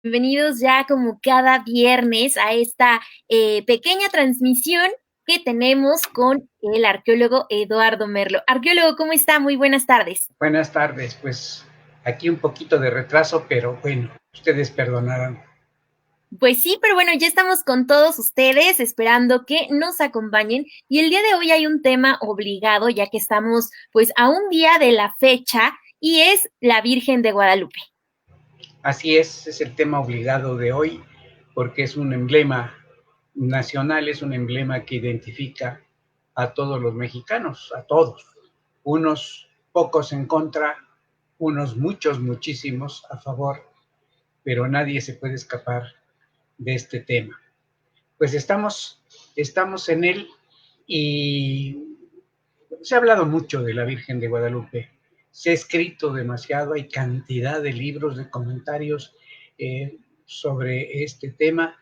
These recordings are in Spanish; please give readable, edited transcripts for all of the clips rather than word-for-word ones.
Bienvenidos ya como cada viernes a esta pequeña transmisión que tenemos con el arqueólogo Eduardo Merlo. Arqueólogo, ¿cómo está? Muy buenas tardes. Buenas tardes, pues aquí un poquito de retraso, pero bueno, ustedes perdonarán. Pues sí, pero bueno, ya estamos con todos ustedes esperando que nos acompañen y el día de hoy hay un tema obligado ya que estamos pues a un día de la fecha y es la Virgen de Guadalupe. Así es el tema obligado de hoy, porque es un emblema nacional, es un emblema que identifica a todos los mexicanos, a todos, unos pocos en contra, unos muchos, muchísimos a favor, pero nadie se puede escapar de este tema. Pues estamos en él y se ha hablado mucho de la Virgen de Guadalupe, se ha escrito demasiado, hay cantidad de libros, de comentarios sobre este tema,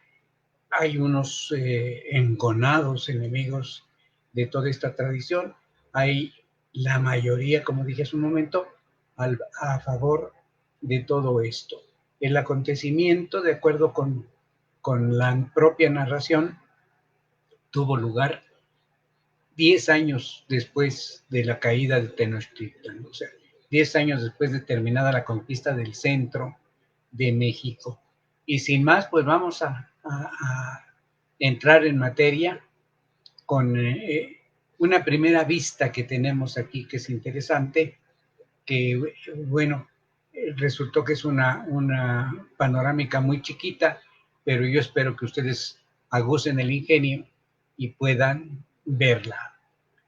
hay unos enconados enemigos de toda esta tradición, hay la mayoría, como dije hace un momento, a favor de todo esto. El acontecimiento, de acuerdo con la propia narración, tuvo lugar 10 años después de la caída de Tenochtitlan, o sea, 10 años después de terminada la conquista del centro de México. Y sin más, pues vamos a entrar en materia con una primera vista que tenemos aquí, que es interesante, que, bueno, resultó que es una panorámica muy chiquita, pero yo espero que ustedes agucen el ingenio y puedan verla.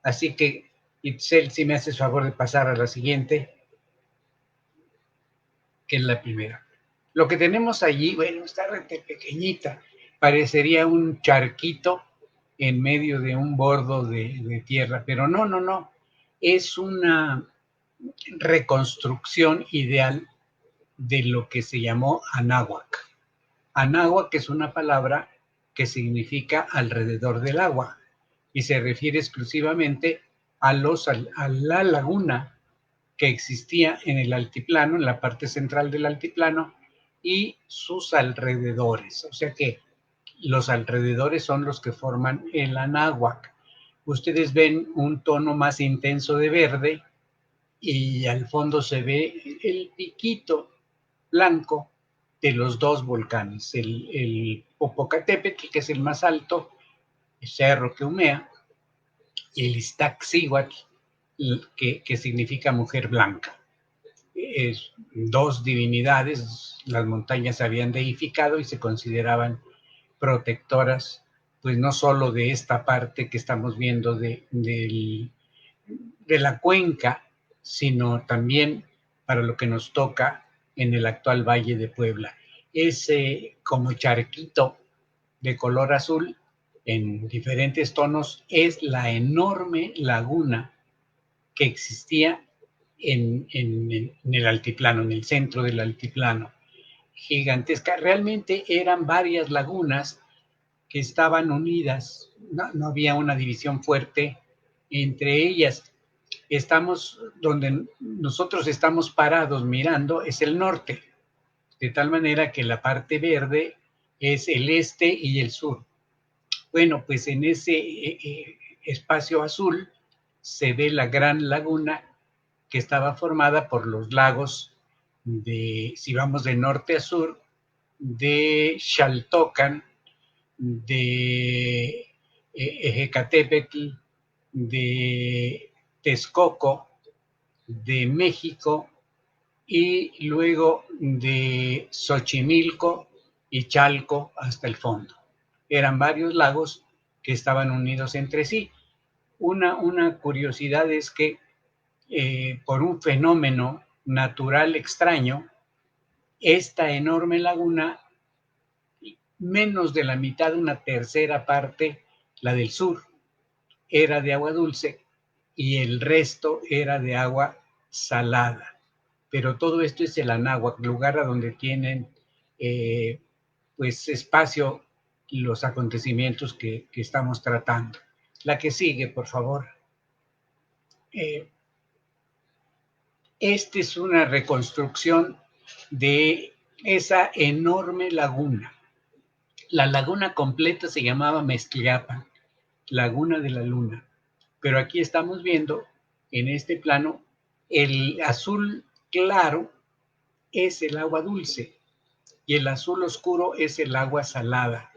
Así que, Itzel, si me haces favor de pasar a la siguiente, que es la primera. Lo que tenemos allí, bueno, está rete pequeñita, parecería un charquito en medio de un bordo de tierra, pero no, no, no, es una reconstrucción ideal de lo que se llamó Anáhuac. Anáhuac es una palabra que significa alrededor del agua y se refiere exclusivamente a la laguna que existía en el altiplano, en la parte central del altiplano y sus alrededores. O sea que los alrededores son los que forman el Anáhuac. Ustedes ven un tono más intenso de verde y al fondo se ve el piquito blanco de los dos volcanes, el Popocatépetl, que es el más alto, el cerro que humea, y el Iztaccíhuatl, que significa mujer blanca. Es dos divinidades, las montañas se habían deificado y se consideraban protectoras, pues no solo de esta parte que estamos viendo de la cuenca, sino también para lo que nos toca en el actual Valle de Puebla. Ese como charquito de color azul en diferentes tonos es la enorme laguna que existía en el altiplano, en el centro del altiplano. Gigantesca. Realmente eran varias lagunas que estaban unidas, no había una división fuerte entre ellas. Estamos donde nosotros estamos parados mirando, es el norte, de tal manera que la parte verde es el este y el sur. Bueno, pues en ese espacio azul se ve la gran laguna que estaba formada por los lagos de, si vamos de norte a sur, de Xaltocan, de Ejecatepetl, de Texcoco, de México y luego de Xochimilco y Chalco hasta el fondo. Eran varios lagos que estaban unidos entre sí. Una curiosidad es que por un fenómeno natural extraño, esta enorme laguna, menos de la mitad, una tercera parte, la del sur, era de agua dulce y el resto era de agua salada. Pero todo esto es el Anáhuac, lugar a donde tienen eh, pues espacio los acontecimientos que estamos tratando. La que sigue, por favor. Esta es una reconstrucción de esa enorme laguna. La laguna completa se llamaba Mezcliapan, Laguna de la Luna. Pero aquí estamos viendo, en este plano, el azul claro es el agua dulce y el azul oscuro es el agua salada.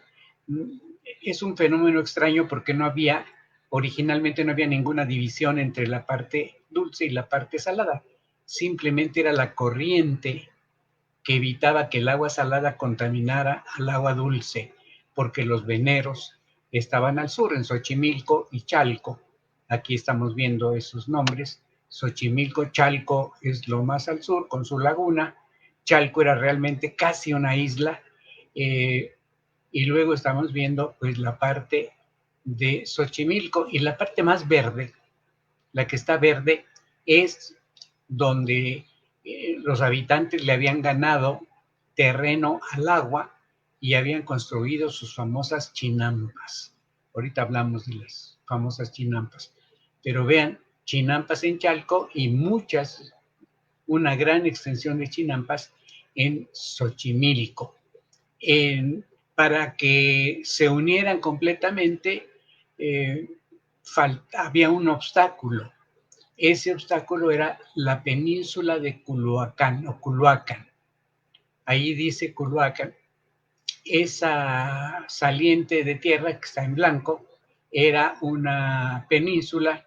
Es un fenómeno extraño porque originalmente no había ninguna división entre la parte dulce y la parte salada. Simplemente era la corriente que evitaba que el agua salada contaminara al agua dulce, porque los veneros estaban al sur, en Xochimilco y Chalco. Aquí estamos viendo esos nombres. Xochimilco, Chalco es lo más al sur, con su laguna. Chalco era realmente casi una isla. Y luego estamos viendo pues la parte de Xochimilco, y la parte más verde, la que está verde, es donde los habitantes le habían ganado terreno al agua y habían construido sus famosas chinampas. Ahorita hablamos de las famosas chinampas. Pero vean, chinampas en Chalco y una gran extensión de chinampas en Xochimilco. Para que se unieran completamente, había un obstáculo. Ese obstáculo era la península de Culhuacán o Culhuacán. Ahí dice Culhuacán. Esa saliente de tierra que está en blanco era una península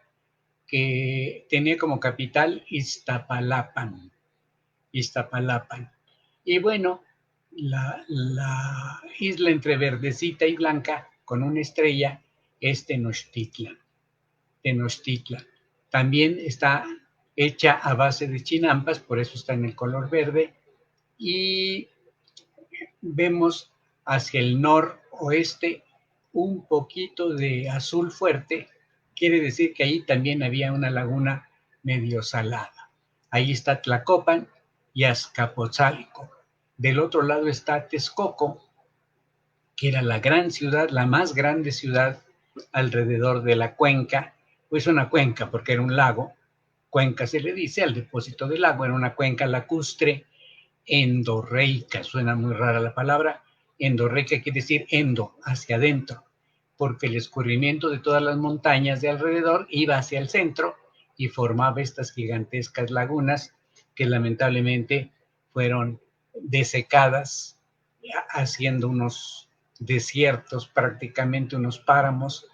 que tenía como capital Iztapalapan. Iztapalapan. Y bueno, la isla entre verdecita y blanca con una estrella es Tenochtitlan. Tenochtitlan. También está hecha a base de chinampas, por eso está en el color verde. Y vemos hacia el noroeste un poquito de azul fuerte. Quiere decir que ahí también había una laguna medio salada. Ahí está Tlacopan y Azcapotzalco. Del otro lado está Texcoco, que era la gran ciudad, la más grande ciudad alrededor de la cuenca. Pues una cuenca porque era un lago. Cuenca se le dice al depósito del agua, era una cuenca lacustre endorreica. Suena muy rara la palabra. Endorreica quiere decir endo, hacia adentro, porque el escurrimiento de todas las montañas de alrededor iba hacia el centro y formaba estas gigantescas lagunas que lamentablemente fueron desecadas, haciendo unos desiertos, prácticamente unos páramos.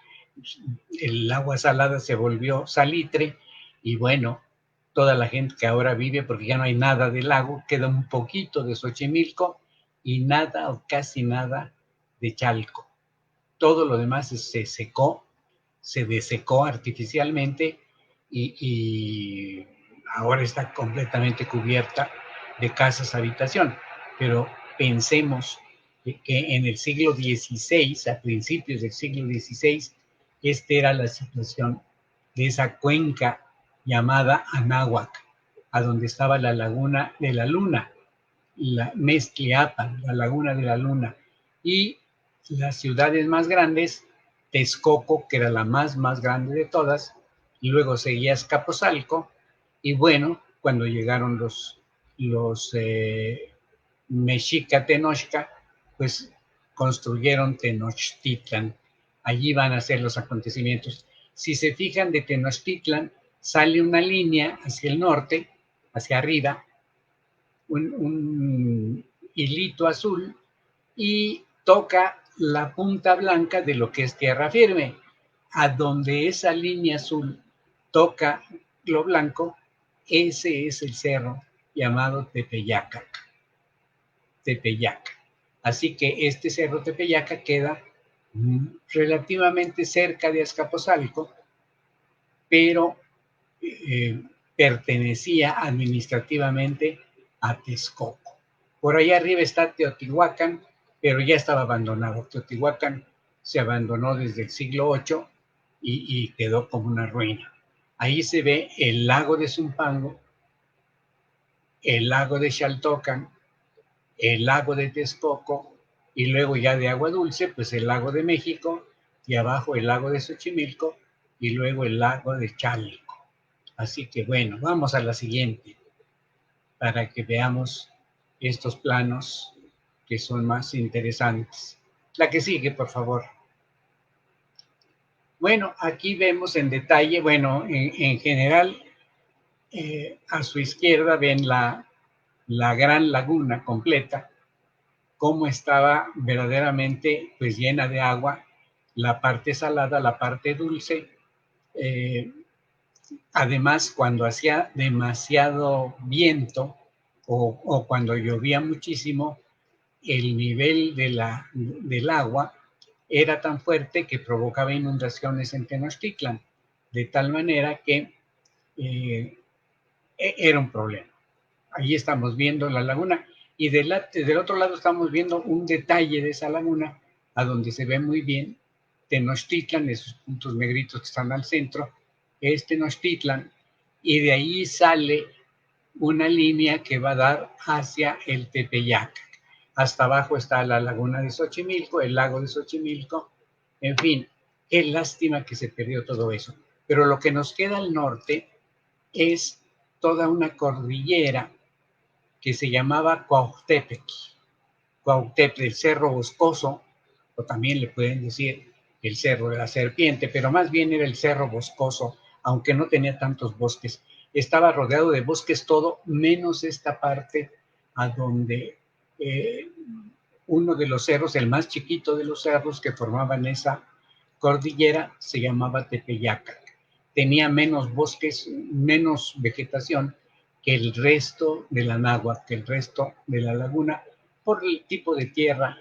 El agua salada se volvió salitre y bueno, toda la gente que ahora vive, porque ya no hay nada del lago, queda un poquito de Xochimilco y nada o casi nada de Chalco. Todo lo demás se secó, se desecó artificialmente y ahora está completamente cubierta de casas habitación. Pero pensemos que en el siglo XVI, a principios del siglo XVI, esta era la situación de esa cuenca llamada Anáhuac, a donde estaba la laguna de la Luna, la Mezcliapan, la laguna de la Luna, y las ciudades más grandes, Texcoco, que era la más grande de todas, y luego seguía Azcapotzalco, y bueno, cuando llegaron los Mexica Tenochca, pues construyeron Tenochtitlan. Allí van a ser los acontecimientos. Si se fijan, de Tenochtitlan sale una línea hacia el norte, hacia arriba, un hilito azul, y toca la punta blanca de lo que es tierra firme. A donde esa línea azul toca lo blanco, ese es el cerro llamado Tepeyac. Tepeyac. Así que este cerro Tepeyac queda relativamente cerca de Azcapotzalco, pero pertenecía administrativamente a Texcoco. Por allá arriba está Teotihuacán, pero ya estaba abandonado. Teotihuacán se abandonó desde el siglo VIII y quedó como una ruina. Ahí se ve el lago de Zumpango, el lago de Xaltocan, el lago de Texcoco, y luego ya de agua dulce, pues el lago de México, y abajo el lago de Xochimilco, y luego el lago de Chalco. Así que bueno, vamos a la siguiente, para que veamos estos planos que son más interesantes. La que sigue, por favor. Bueno, aquí vemos en detalle, bueno, en general, a su izquierda ven la gran laguna completa, cómo estaba verdaderamente pues llena de agua, la parte salada, la parte dulce. Además, cuando hacía demasiado viento o cuando llovía muchísimo, el nivel del agua era tan fuerte que provocaba inundaciones en Tenochtitlan, de tal manera que era un problema. Ahí estamos viendo la laguna y del otro lado estamos viendo un detalle de esa laguna a donde se ve muy bien Tenochtitlan, esos puntos negritos que están al centro, es Tenochtitlan, y de ahí sale una línea que va a dar hacia el Tepeyac. Hasta abajo está la laguna de Xochimilco, el lago de Xochimilco, en fin, qué lástima que se perdió todo eso. Pero lo que nos queda al norte es toda una cordillera que se llamaba Cuauhtepec. Cuauhtepec, el Cerro Boscoso, o también le pueden decir el Cerro de la Serpiente, pero más bien era el Cerro Boscoso, aunque no tenía tantos bosques. Estaba rodeado de bosques todo, menos esta parte a donde uno de los cerros, el más chiquito de los cerros que formaban esa cordillera, se llamaba Tepeyaca. Tenía menos bosques, menos vegetación que el resto de la náhuatl, que el resto de la laguna, por el tipo de tierra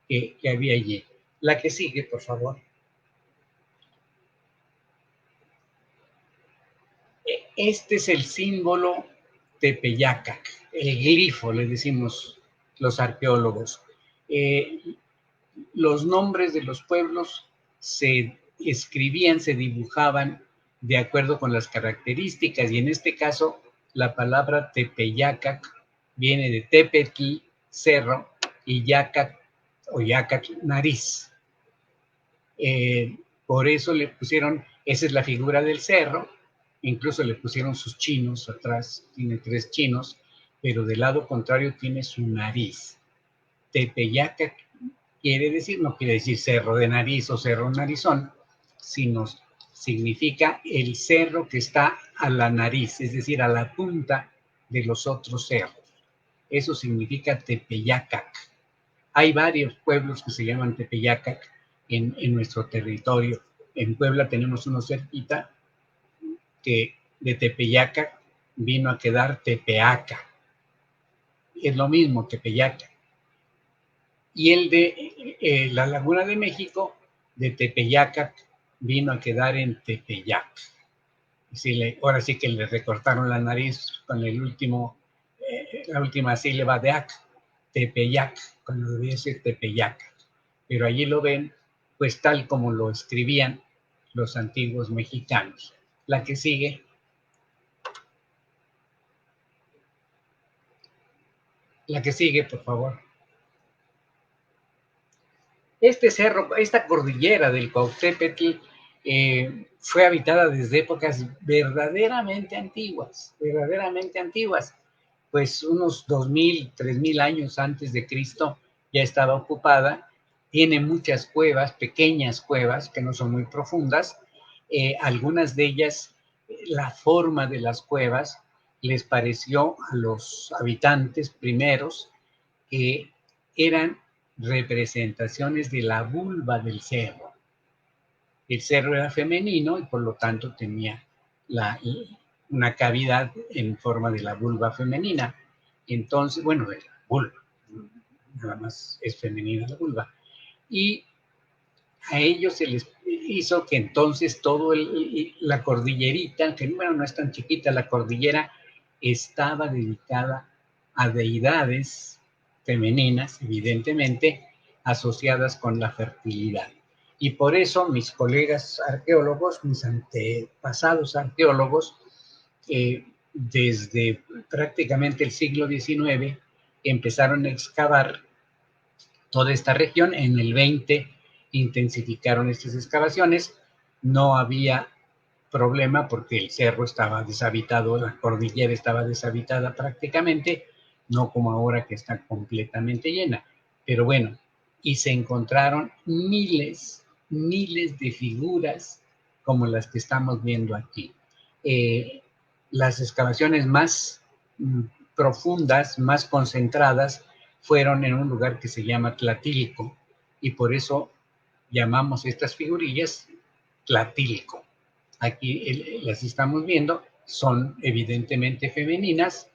que había allí. La que sigue, por favor. Este es el símbolo Tepeyacac, el glifo, le decimos los arqueólogos. Los nombres de los pueblos se escribían, se dibujaban de acuerdo con las características, y en este caso la palabra Tepeyacac viene de Tepetl, cerro, y Yacac o Yacac, nariz. Por eso le pusieron, esa es la figura del cerro, incluso le pusieron sus chinos atrás, tiene 3 chinos, pero del lado contrario tiene su nariz. Tepeyacac quiere decir, no quiere decir cerro de nariz o cerro narizón, sino significa el cerro que está a la nariz, es decir, a la punta de los otros cerros. Eso significa Tepeyacac. Hay varios pueblos que se llaman Tepeyacac en nuestro territorio. En Puebla tenemos uno cerquita que de Tepeyacac vino a quedar Tepeaca. Es lo mismo, Tepeyacac. Y el de la Laguna de México, de Tepeyacac, vino a quedar en Tepeyac. Ahora sí que le recortaron la nariz con el último, la última sílaba de ac, Tepeyac, cuando debía ser Tepeyac. Pero allí lo ven, pues tal como lo escribían los antiguos mexicanos. La que sigue. La que sigue, por favor. Este cerro, esta cordillera del Cuauhtépetl, fue habitada desde épocas verdaderamente antiguas, pues unos 2000, 3000 años antes de Cristo ya estaba ocupada. Tiene muchas cuevas, pequeñas cuevas que no son muy profundas. Algunas de ellas, la forma de las cuevas les pareció a los habitantes primeros que eran representaciones de la vulva del cerro. El cerro era femenino y por lo tanto tenía una cavidad en forma de la vulva femenina. Entonces, bueno, de la vulva, nada más es femenina la vulva. Y a ellos se les hizo que entonces todo la cordillerita, que bueno, no es tan chiquita, la cordillera estaba dedicada a deidades femeninas, evidentemente, asociadas con la fertilidad. Y por eso mis colegas arqueólogos, mis antepasados arqueólogos, desde prácticamente el siglo XIX, empezaron a excavar toda esta región. En el 20 intensificaron estas excavaciones. No había problema porque el cerro estaba deshabitado, la cordillera estaba deshabitada prácticamente, no como ahora que está completamente llena. Pero bueno, y se encontraron miles de figuras como las que estamos viendo aquí. Las excavaciones más profundas, más concentradas, fueron en un lugar que se llama Tlatilco, y por eso llamamos estas figurillas Tlatilco. Aquí las estamos viendo, son evidentemente femeninas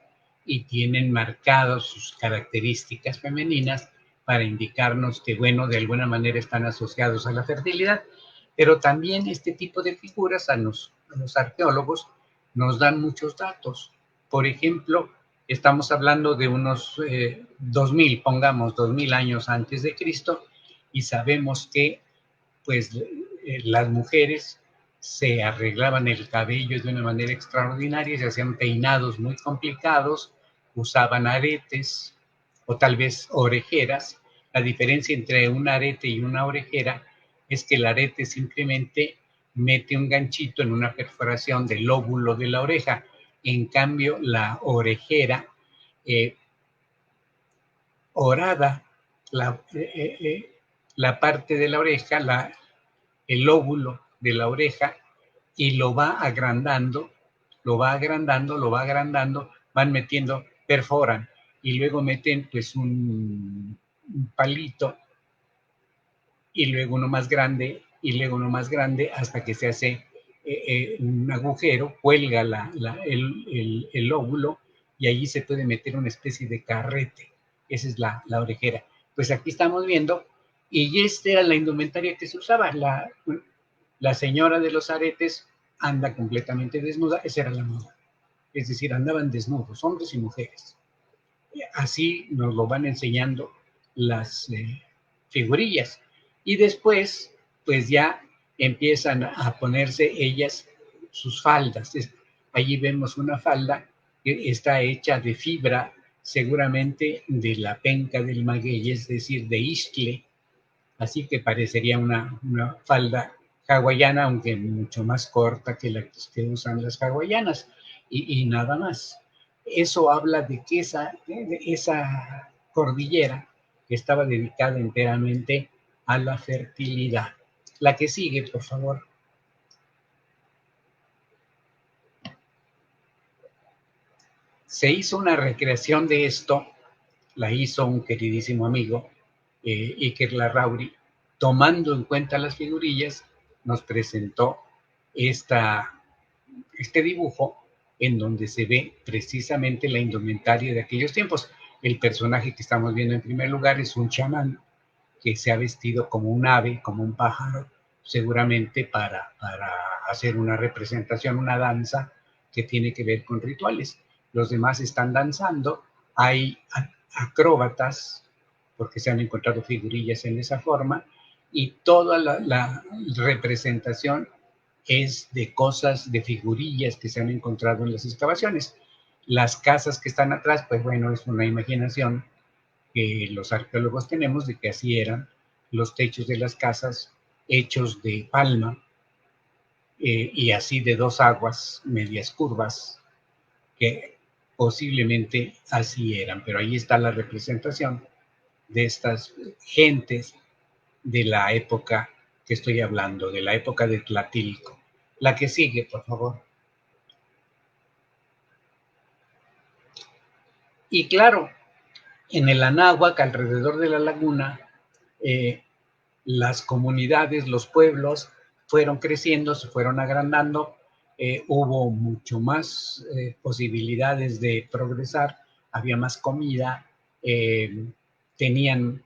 y tienen marcadas sus características femeninas para indicarnos que, bueno, de alguna manera están asociados a la fertilidad, pero también este tipo de figuras a los arqueólogos nos dan muchos datos. Por ejemplo, estamos hablando de unos 2000, pongamos 2000 años antes de Cristo, y sabemos que pues las mujeres se arreglaban el cabello de una manera extraordinaria, se hacían peinados muy complicados, usaban aretes o tal vez orejeras. La diferencia entre un arete y una orejera es que el arete simplemente mete un ganchito en una perforación del lóbulo de la oreja. En cambio, la orejera horada la parte de la oreja, el lóbulo de la oreja, y lo va agrandando, van metiendo, perforan, y luego meten pues un palito, y luego uno más grande, y luego uno más grande, hasta que se hace un agujero, cuelga el lóbulo, y allí se puede meter una especie de carrete. Esa es la orejera. Pues aquí estamos viendo, y esta era la indumentaria que se usaba. La señora de los aretes anda completamente desnuda, esa era la moda. Es decir, andaban desnudos, hombres y mujeres. Así nos lo van enseñando las figurillas. Y después, pues ya empiezan a ponerse ellas sus faldas. Allí vemos una falda que está hecha de fibra, seguramente de la penca del maguey, es decir, de iscle, así que parecería una falda hawaiana, aunque mucho más corta que la que usan las hawaianas, y nada más. Eso habla de que esa cordillera estaba dedicada enteramente a la fertilidad. La que sigue, por favor. Se hizo una recreación de esto, la hizo un queridísimo amigo, Iker Larrauri, tomando en cuenta las figurillas, nos presentó este dibujo en donde se ve precisamente la indumentaria de aquellos tiempos. El personaje que estamos viendo en primer lugar es un chamán que se ha vestido como un ave, como un pájaro, seguramente para hacer una representación, una danza que tiene que ver con rituales. Los demás están danzando, hay acróbatas, porque se han encontrado figurillas en esa forma, y toda la representación es de cosas, de figurillas que se han encontrado en las excavaciones. Las casas que están atrás, pues bueno, es una imaginación que los arqueólogos tenemos de que así eran los techos de las casas hechos de palma, y así de dos aguas medias curvas, que posiblemente así eran, pero ahí está la representación de estas gentes de la época que estoy hablando, de la época de Tlatilco. La que sigue, por favor. Y claro, en el Anáhuac, alrededor de la laguna, las comunidades, los pueblos fueron creciendo, se fueron agrandando, hubo mucho más posibilidades de progresar, había más comida, tenían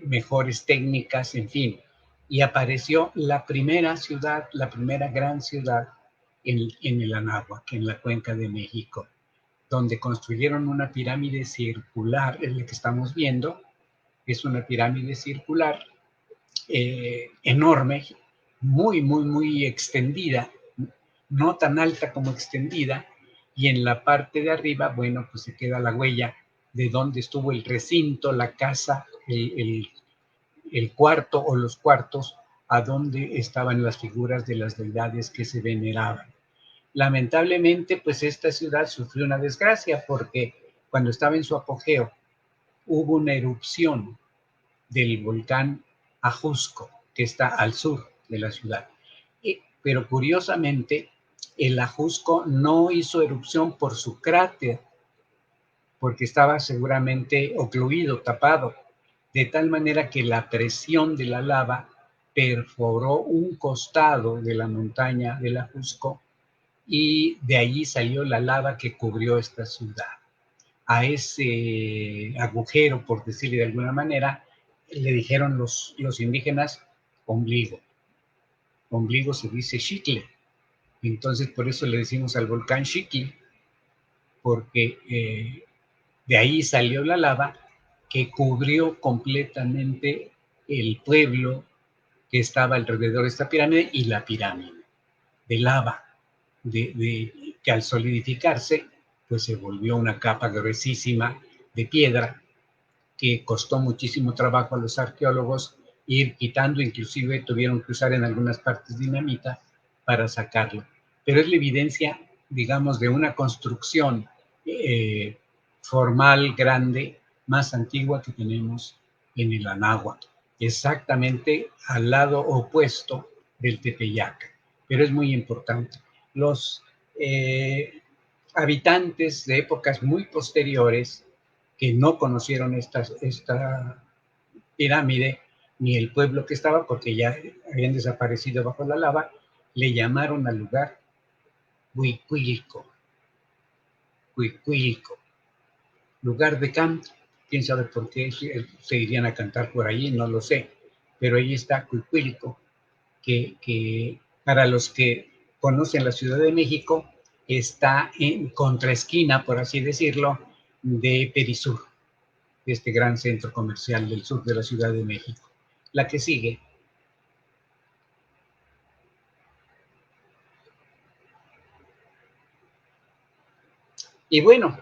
mejores técnicas, en fin, y apareció la primera ciudad, la primera gran ciudad en el Anáhuac, en la Cuenca de México, donde construyeron una pirámide circular, es la que estamos viendo, es una pirámide circular enorme, muy extendida, no tan alta como extendida, y en la parte de arriba, bueno, pues se queda la huella de dónde estuvo el recinto, la casa, el cuarto o los cuartos, a donde estaban las figuras de las deidades que se veneraban. Lamentablemente, pues esta ciudad sufrió una desgracia porque cuando estaba en su apogeo, hubo una erupción del volcán Ajusco, que está al sur de la ciudad. Pero curiosamente, el Ajusco no hizo erupción por su cráter, porque estaba seguramente ocluido, tapado, de tal manera que la presión de la lava perforó un costado de la montaña del Ajusco y de allí salió la lava que cubrió esta ciudad. A ese agujero, por decirle de alguna manera, le dijeron los indígenas ombligo. Ombligo se dice Xitle. Entonces, por eso le decimos al volcán Xiqui, porque de ahí salió la lava que cubrió completamente el pueblo que estaba alrededor de esta pirámide y la pirámide de lava, que al solidificarse, pues se volvió una capa gruesísima de piedra que costó muchísimo trabajo a los arqueólogos ir quitando, inclusive tuvieron que usar en algunas partes dinamita para sacarlo. Pero es la evidencia, digamos, de una construcción formal grande, más antigua que tenemos en el Anáhuac, exactamente al lado opuesto del Tepeyac. Pero es muy importante. Los habitantes de épocas muy posteriores que no conocieron esta pirámide ni el pueblo que estaba, porque ya habían desaparecido bajo la lava, le llamaron al lugar Huicuilco, Huicuilco, lugar de canto. Quién sabe por qué se irían a cantar por allí, no lo sé, pero ahí está Huicuilco, que para los que conocen la Ciudad de México, está en contraesquina, por así decirlo, de Perisur, este gran centro comercial del sur de la Ciudad de México. La que sigue. Y bueno,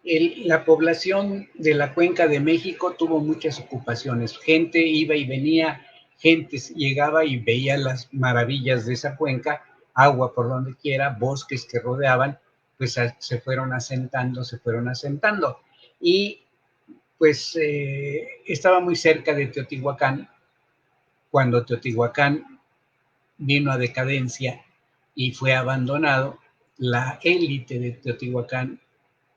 la población de la Cuenca de México tuvo muchas ocupaciones. Gente iba y venía, gente llegaba y veía las maravillas de esa cuenca, agua por donde quiera, bosques que rodeaban, pues se fueron asentando. Y pues estaba muy cerca de Teotihuacán, cuando Teotihuacán vino a decadencia y fue abandonado, la élite de Teotihuacán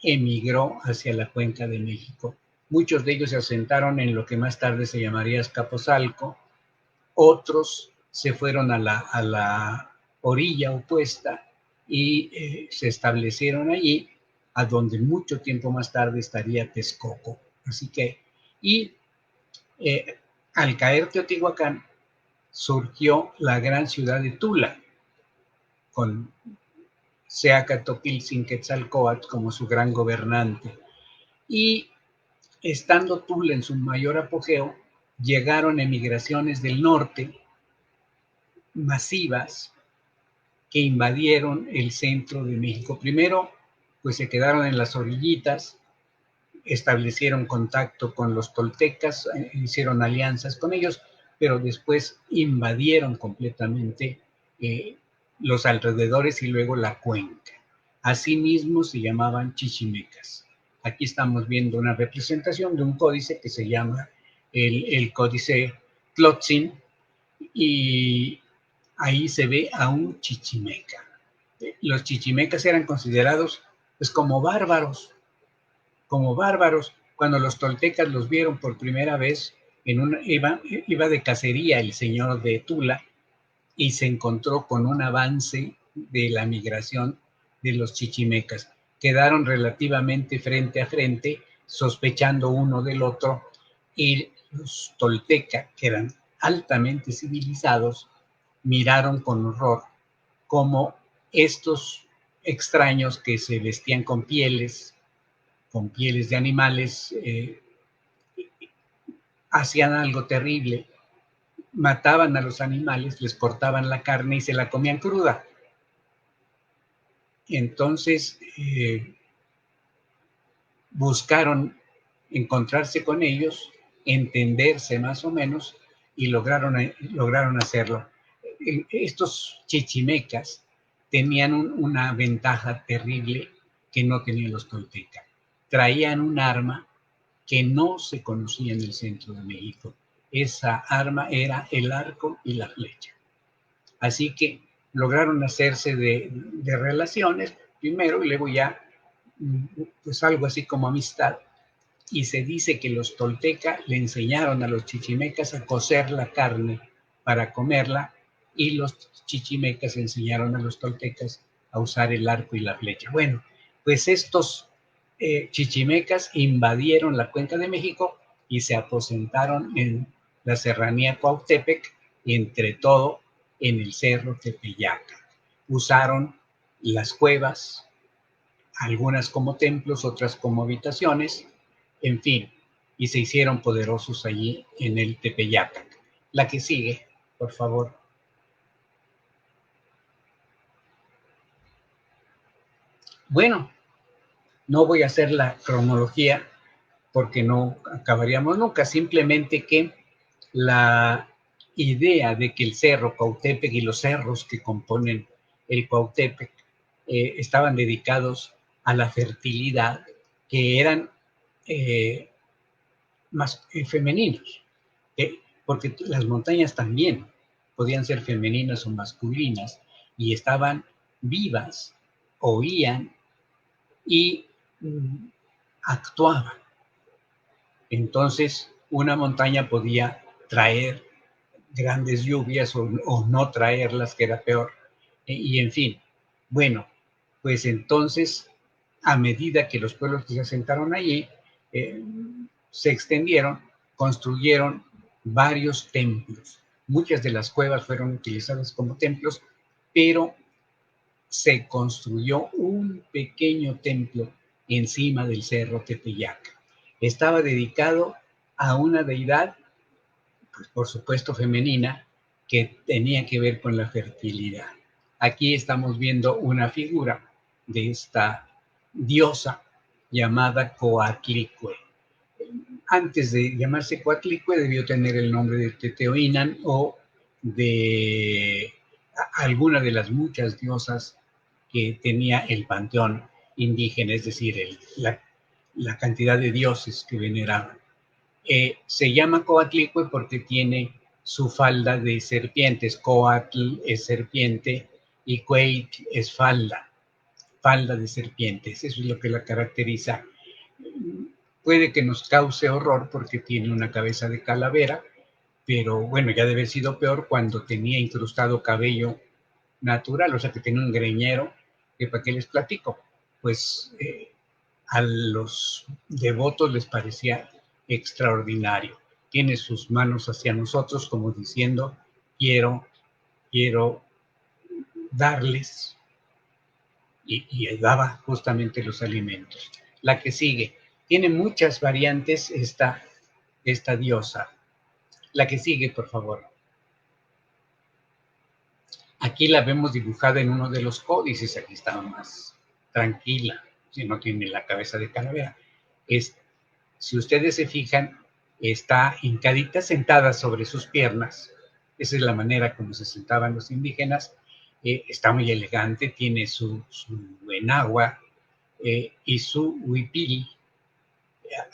emigró hacia la Cuenca de México. Muchos de ellos se asentaron en lo que más tarde se llamaría Azcapotzalco, otros se fueron a la orilla opuesta y se establecieron allí, a donde mucho tiempo más tarde estaría Texcoco. Así que, y al caer Teotihuacán, surgió la gran ciudad de Tula, con Seacatl como su gran gobernante. Y estando Tula en su mayor apogeo, llegaron emigraciones del norte masivas que invadieron el centro de México. Primero, pues se quedaron en las orillitas, establecieron contacto con los toltecas, hicieron alianzas con ellos, pero después invadieron completamente los alrededores y luego la cuenca. Asimismo se llamaban chichimecas. Aquí estamos viendo una representación de un códice que se llama el códice Tlotzin, y ahí se ve a un chichimeca. Los chichimecas eran considerados pues como bárbaros. Cuando los toltecas los vieron por primera vez, iba de cacería el señor de Tula y se encontró con un avance de la migración de los chichimecas. Quedaron relativamente frente a frente, sospechando uno del otro, y los toltecas, que eran altamente civilizados, miraron con horror cómo estos extraños que se vestían con pieles de animales, hacían algo terrible, mataban a los animales, les cortaban la carne y se la comían cruda. Entonces buscaron encontrarse con ellos, entenderse más o menos, y lograron hacerlo. Estos chichimecas tenían una ventaja terrible que no tenían los toltecas. traían un arma que no se conocía en el centro de México. Esa arma era el arco y la flecha. Así que lograron hacerse de relaciones primero y luego ya, pues algo así como amistad. Y se dice que los toltecas le enseñaron a los chichimecas a cocer la carne para comerla, y los chichimecas enseñaron a los toltecas a usar el arco y la flecha. Bueno, pues estos chichimecas invadieron la Cuenca de México y se aposentaron en la serranía Cuautepec, y entre todo en el cerro Tepeyaca. Usaron las cuevas, algunas como templos, otras como habitaciones, en fin, y se hicieron poderosos allí en el Tepeyac. La que sigue, por favor. Bueno, no voy a hacer la cronología porque no acabaríamos nunca, simplemente que la idea de que el cerro Cuautepec y los cerros que componen el Cuautepec estaban dedicados a la fertilidad, que eran más femeninos, porque las montañas también podían ser femeninas o masculinas, y estaban vivas, oían y actuaban. Entonces, una montaña podía traer grandes lluvias o no traerlas, que era peor. Y en fin, bueno, pues entonces, a medida que los pueblos que se asentaron allí se extendieron, construyeron varios templos. Muchas de las cuevas fueron utilizadas como templos, pero se construyó un pequeño templo encima del cerro Tepeyac. Estaba dedicado a una deidad, pues por supuesto femenina, que tenía que ver con la fertilidad. Aquí estamos viendo una figura de esta diosa llamada Coatlicue. Antes de llamarse Coatlicue debió tener el nombre de Teteoinan o de alguna de las muchas diosas que tenía el panteón indígena, es decir, la cantidad de dioses que veneraban. Se llama Coatlicue porque tiene su falda de serpientes. Coatl es serpiente y Cueit es falda de serpientes. Eso es lo que la caracteriza. Puede que nos cause horror porque tiene una cabeza de calavera, pero bueno, ya debe haber sido peor cuando tenía incrustado cabello natural, o sea que tenía un greñero, que para qué les platico. Pues a los devotos les parecía extraordinario. Tiene sus manos hacia nosotros como diciendo, quiero darles, y daba justamente los alimentos. La que sigue, tiene muchas variantes esta diosa. La que sigue, por favor. Aquí la vemos dibujada en uno de los códices, aquí está más tranquila, si no tiene la cabeza de calavera. Si ustedes se fijan, está hincadita, sentada sobre sus piernas. Esa es la manera como se sentaban los indígenas. Está muy elegante, tiene su enagua y su huipil.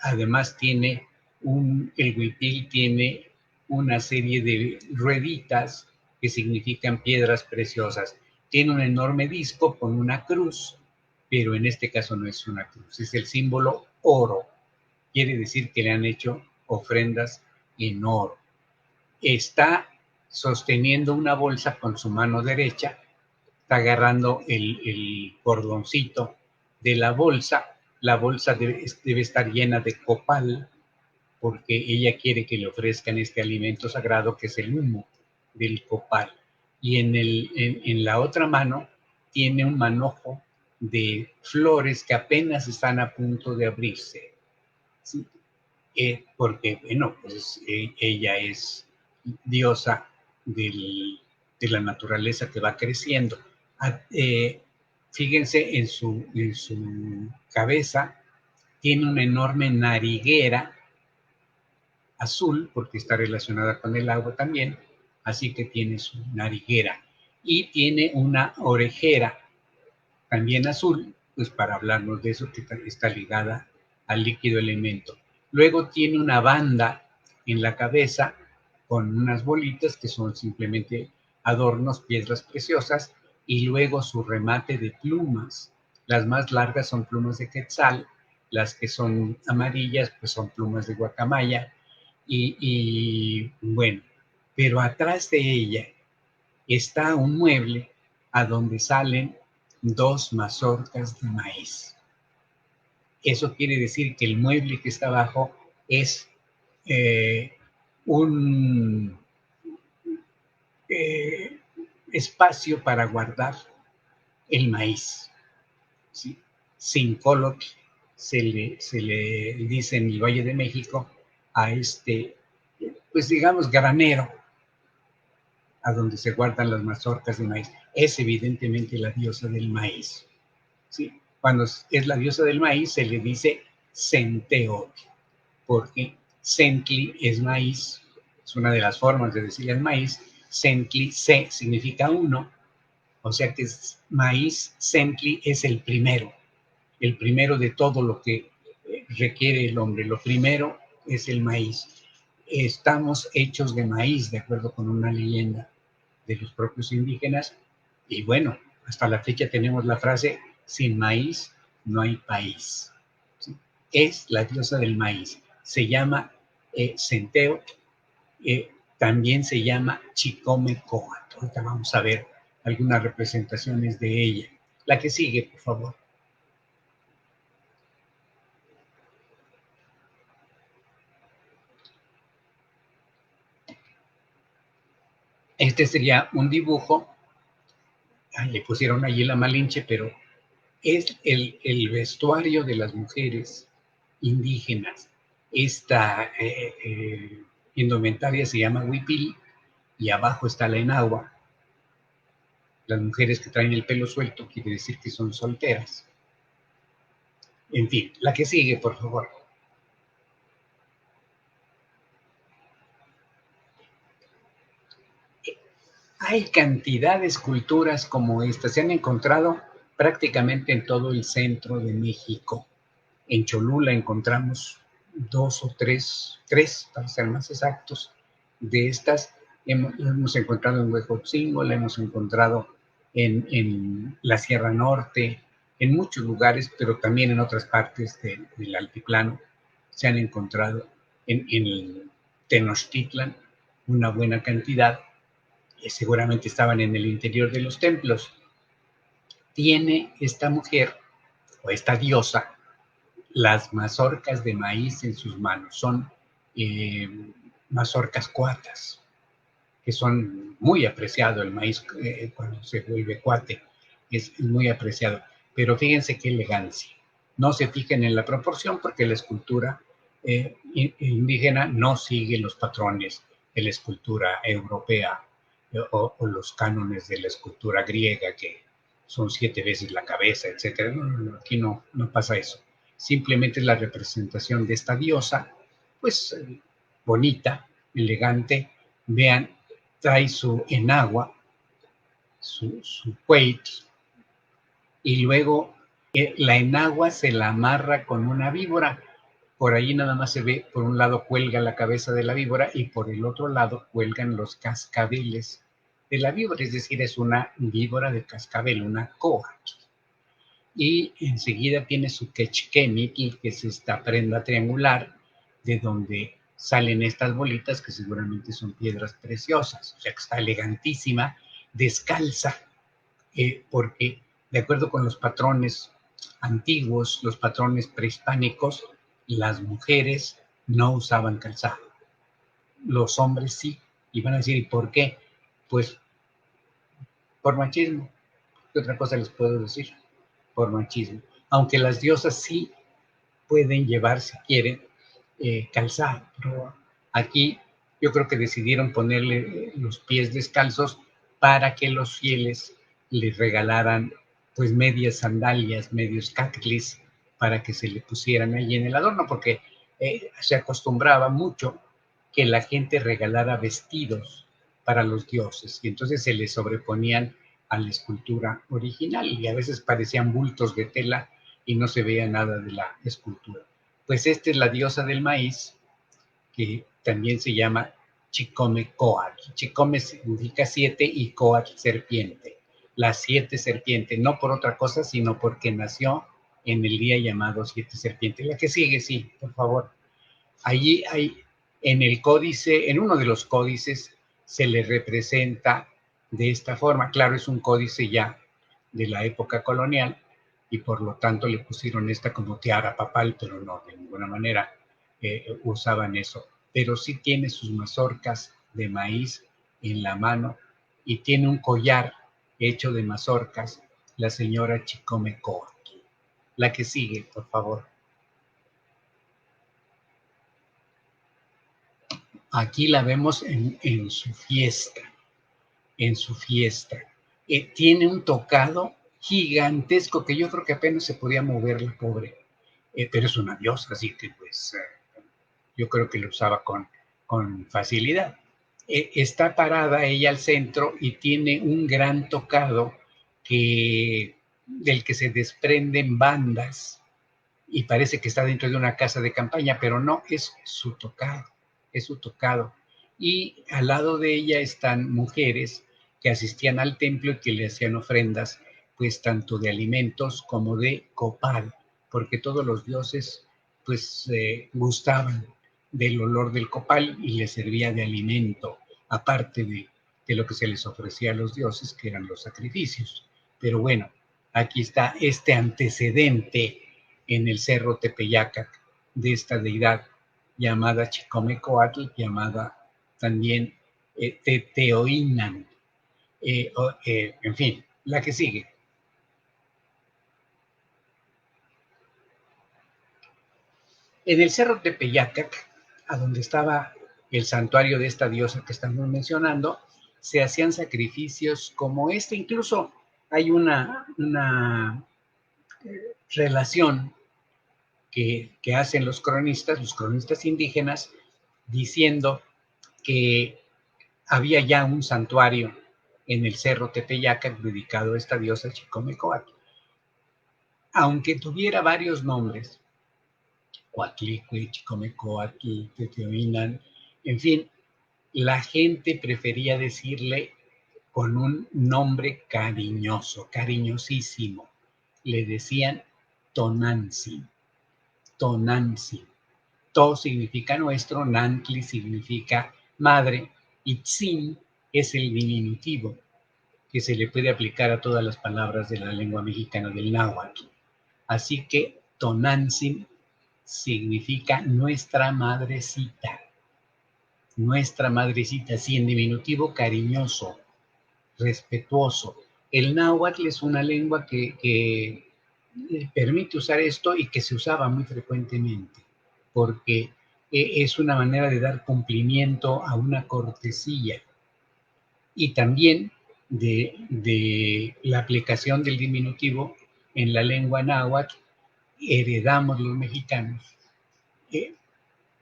Además tiene el huipil tiene una serie de rueditas que significan piedras preciosas. Tiene un enorme disco con una cruz, pero en este caso no es una cruz, es el símbolo oro. Quiere decir que le han hecho ofrendas en oro. Está sosteniendo una bolsa con su mano derecha, está agarrando el cordoncito de la bolsa. La bolsa debe estar llena de copal, porque ella quiere que le ofrezcan este alimento sagrado que es el humo del copal. Y en la otra mano tiene un manojo de flores que apenas están a punto de abrirse. ¿Sí? Porque, bueno, pues ella es diosa de la naturaleza que va creciendo. Fíjense en su cabeza, tiene una enorme nariguera azul, porque está relacionada con el agua también, así que tiene su nariguera. Y tiene una orejera también azul, pues para hablarnos de eso, que está ligada al líquido elemento. Luego tiene una banda en la cabeza con unas bolitas que son simplemente adornos, piedras preciosas, y luego su remate de plumas. Las más largas son plumas de quetzal, las que son amarillas pues son plumas de guacamaya, y bueno, pero atrás de ella está un mueble a donde salen dos mazorcas de maíz. Eso quiere decir que el mueble que está abajo es un espacio para guardar el maíz. ¿Sí? Sincoloc se le dice en el Valle de México a este, pues digamos, granero, a donde se guardan las mazorcas de maíz. Es evidentemente la diosa del maíz. ¿Sí? Cuando es la diosa del maíz se le dice Centeotl, porque Centli es maíz, es una de las formas de decirle al maíz. Centli, se significa uno, o sea que es maíz. Centli es el primero de todo lo que requiere el hombre. Lo primero es el maíz. Estamos hechos de maíz, de acuerdo con una leyenda de los propios indígenas, y bueno, hasta la fecha tenemos la frase, sin maíz no hay país. ¿Sí? Es la diosa del maíz, se llama Centeo, también se llama Chicomecoatl. Ahorita vamos a ver algunas representaciones de ella. La que sigue, por favor. Este sería un dibujo, le pusieron allí la Malinche, pero es el vestuario de las mujeres indígenas. Esta indumentaria se llama huipil y abajo está la enagua. Las mujeres que traen el pelo suelto quiere decir que son solteras. En fin, la que sigue, por favor. Hay cantidad de esculturas como esta. Se han encontrado prácticamente en todo el centro de México. En Cholula encontramos dos o tres para ser más exactos, de estas. Hemos encontrado en Huejotzingo, la hemos encontrado en la Sierra Norte, en muchos lugares, pero también en otras partes del altiplano. Se han encontrado en Tenochtitlan una buena cantidad, seguramente estaban en el interior de los templos. Tiene esta mujer, o esta diosa, las mazorcas de maíz en sus manos. Son mazorcas cuatas, que son muy apreciado el maíz cuando se vuelve cuate, es muy apreciado. Pero fíjense qué elegancia. No se fijen en la proporción porque la escultura indígena no sigue los patrones de la escultura europea o los cánones de la escultura griega, que son 7 veces la cabeza, etc. No, aquí no pasa eso. Simplemente es la representación de esta diosa, pues bonita, elegante. Vean, trae su enagua, su cueit, y luego la enagua se la amarra con una víbora. Por ahí nada más se ve, por un lado cuelga la cabeza de la víbora y por el otro lado cuelgan los cascabeles de la víbora, es decir, es una víbora de cascabel, una coa. Y enseguida tiene su quechquemitl, que es esta prenda triangular de donde salen estas bolitas que seguramente son piedras preciosas, o sea que está elegantísima, descalza, porque de acuerdo con los patrones antiguos, los patrones prehispánicos, las mujeres no usaban calzado, los hombres sí. Y van a decir, ¿y por qué? Pues por machismo. ¿Qué otra cosa les puedo decir? Por machismo. Aunque las diosas sí pueden llevar, si quieren, calzado, pero aquí yo creo que decidieron ponerle los pies descalzos para que los fieles les regalaran pues medias sandalias, medios cactlis, para que se le pusieran allí en el adorno, porque se acostumbraba mucho que la gente regalara vestidos para los dioses, y entonces se les sobreponían a la escultura original, y a veces parecían bultos de tela y no se veía nada de la escultura. Pues esta es la diosa del maíz, que también se llama Chicomecoatl. Chicome significa 7 y Coatl serpiente. La 7 serpiente, no por otra cosa, sino porque nació en el día llamado 7 serpiente. La que sigue, sí, por favor. Allí hay, en el códice, en uno de los códices, se le representa de esta forma. Claro, es un códice ya de la época colonial y por lo tanto le pusieron esta como tiara papal, pero no, de ninguna manera usaban eso. Pero sí tiene sus mazorcas de maíz en la mano y tiene un collar hecho de mazorcas, la señora Chicomecoa. La que sigue, por favor. Aquí la vemos en su fiesta, en su fiesta. Tiene un tocado gigantesco que yo creo que apenas se podía mover la pobre, pero es una diosa, así que pues yo creo que lo usaba con facilidad. Está parada ella al centro y tiene un gran tocado del que se desprenden bandas y parece que está dentro de una casa de campaña, pero no, es su tocado, es su tocado. Y al lado de ella están mujeres que asistían al templo y que le hacían ofrendas, pues tanto de alimentos como de copal, porque todos los dioses pues gustaban del olor del copal y les servía de alimento, aparte de lo que se les ofrecía a los dioses, que eran los sacrificios. Pero bueno, aquí está este antecedente en el cerro Tepeyacac de esta deidad llamada Chicomecoatl, llamada también Teteoinan. En fin, la que sigue. En el cerro Tepeyacac, a donde estaba el santuario de esta diosa que estamos mencionando, se hacían sacrificios como este. Incluso hay una relación que hacen los cronistas indígenas, diciendo que había ya un santuario en el cerro Tepeyacac dedicado a esta diosa Chicomecoatl. Aunque tuviera varios nombres, Coatlicue, Chicomecoatl, Teteoinan, en fin, la gente prefería decirle con un nombre cariñoso, cariñosísimo. Le decían Tonantzin, Tonantzin. To significa nuestro, Nantli significa madre, y Tzin es el diminutivo que se le puede aplicar a todas las palabras de la lengua mexicana del náhuatl. Así que Tonantzin significa nuestra madrecita, sí, en diminutivo cariñoso, respetuoso. El náhuatl es una lengua que permite usar esto y que se usaba muy frecuentemente, porque es una manera de dar cumplimiento a una cortesía y también de la aplicación del diminutivo en la lengua náhuatl. Heredamos los mexicanos,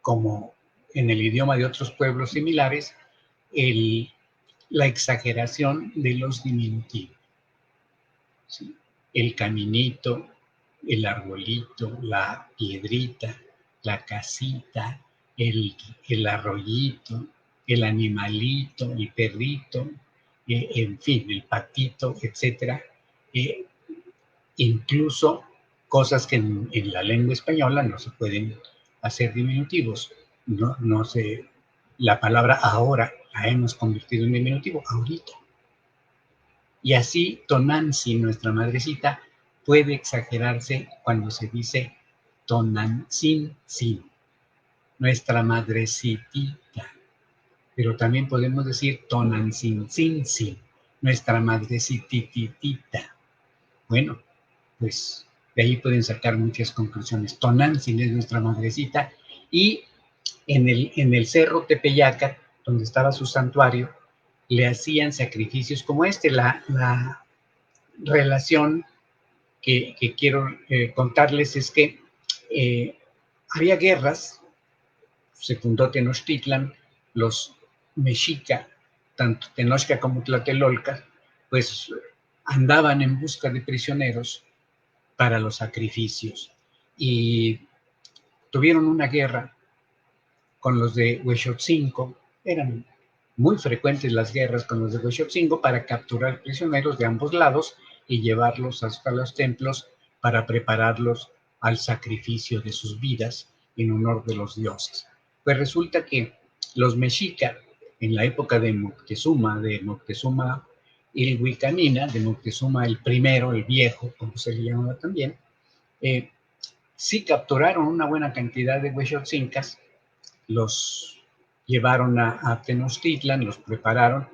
como en el idioma de otros pueblos similares, la exageración de los diminutivos. ¿Sí? El caminito, el arbolito, la piedrita, la casita, el arroyito, el animalito, el perrito, en fin, el patito, etcétera. Eh, Incluso cosas que en la lengua española no se pueden hacer diminutivos. No sé, la palabra ahora la hemos convertido en diminutivo, ahorita. Y así Tonantzin, nuestra madrecita, puede exagerarse cuando se dice Tonantzin, nuestra madrecitita. Pero también podemos decir Tonantzin, nuestra madrecititita. Bueno, pues de ahí pueden sacar muchas conclusiones. Tonantzin es nuestra madrecita y en el cerro Tepeyacac, donde estaba su santuario, le hacían sacrificios como este. La relación que quiero contarles es que había guerras, se fundó Tenochtitlan, los mexica, tanto Tenochca como Tlatelolca, pues andaban en busca de prisioneros para los sacrificios. Y tuvieron una guerra con los de Huexotzinco. Eran muy frecuentes las guerras con los de Huexotzinco para capturar prisioneros de ambos lados y llevarlos hasta los templos para prepararlos al sacrificio de sus vidas en honor de los dioses. Pues resulta que los mexicas, en la época de Moctezuma Ilhuicanina, de Moctezuma el primero, el viejo, como se le llamaba también, sí capturaron una buena cantidad de huexotzincas, los llevaron a Tenochtitlan, los prepararon.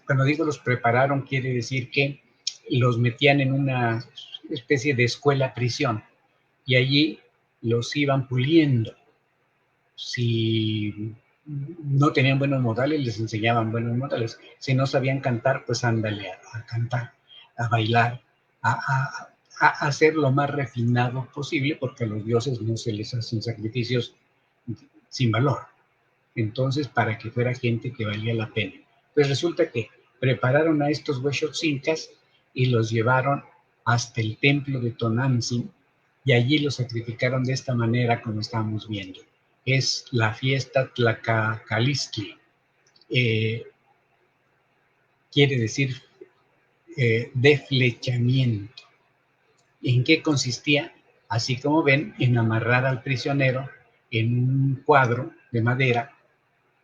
Cuando digo los prepararon, quiere decir que los metían en una especie de escuela-prisión y allí los iban puliendo. Si no tenían buenos modales, les enseñaban buenos modales. Si no sabían cantar, pues ándale a cantar, a bailar, a hacer lo más refinado posible, porque a los dioses no se les hacen sacrificios sin valor. Entonces, para que fuera gente que valía la pena. Pues resulta que prepararon a estos huexotzincas y los llevaron hasta el templo de Tonantzin y allí los sacrificaron de esta manera como estamos viendo. Es la fiesta Tlacacalistli. Quiere decir deflechamiento. ¿En qué consistía? Así como ven, en amarrar al prisionero en un cuadro de madera,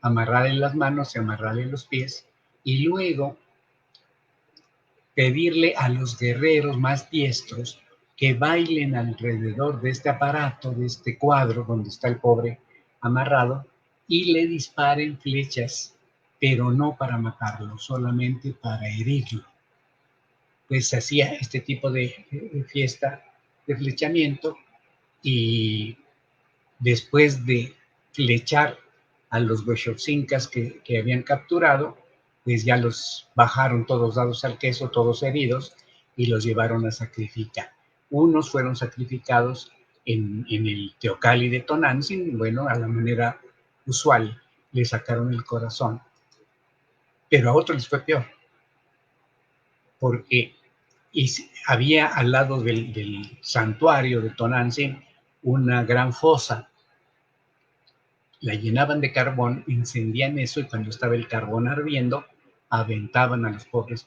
amarrarle las manos y amarrarle los pies, y luego pedirle a los guerreros más diestros que bailen alrededor de este aparato, de este cuadro donde está el pobre amarrado, y le disparen flechas, pero no para matarlo, solamente para herirlo. Pues hacía este tipo de fiesta de flechamiento, y después de flechar a los huexotzincas que habían capturado, pues ya los bajaron todos dados al queso, todos heridos, y los llevaron a sacrificar. Unos fueron sacrificados en el teocalli de Tonantzin, bueno, a la manera usual, le sacaron el corazón, pero a otros les fue peor, porque había al lado del santuario de Tonantzin una gran fosa. La llenaban de carbón, encendían eso, y cuando estaba el carbón ardiendo, aventaban a los pobres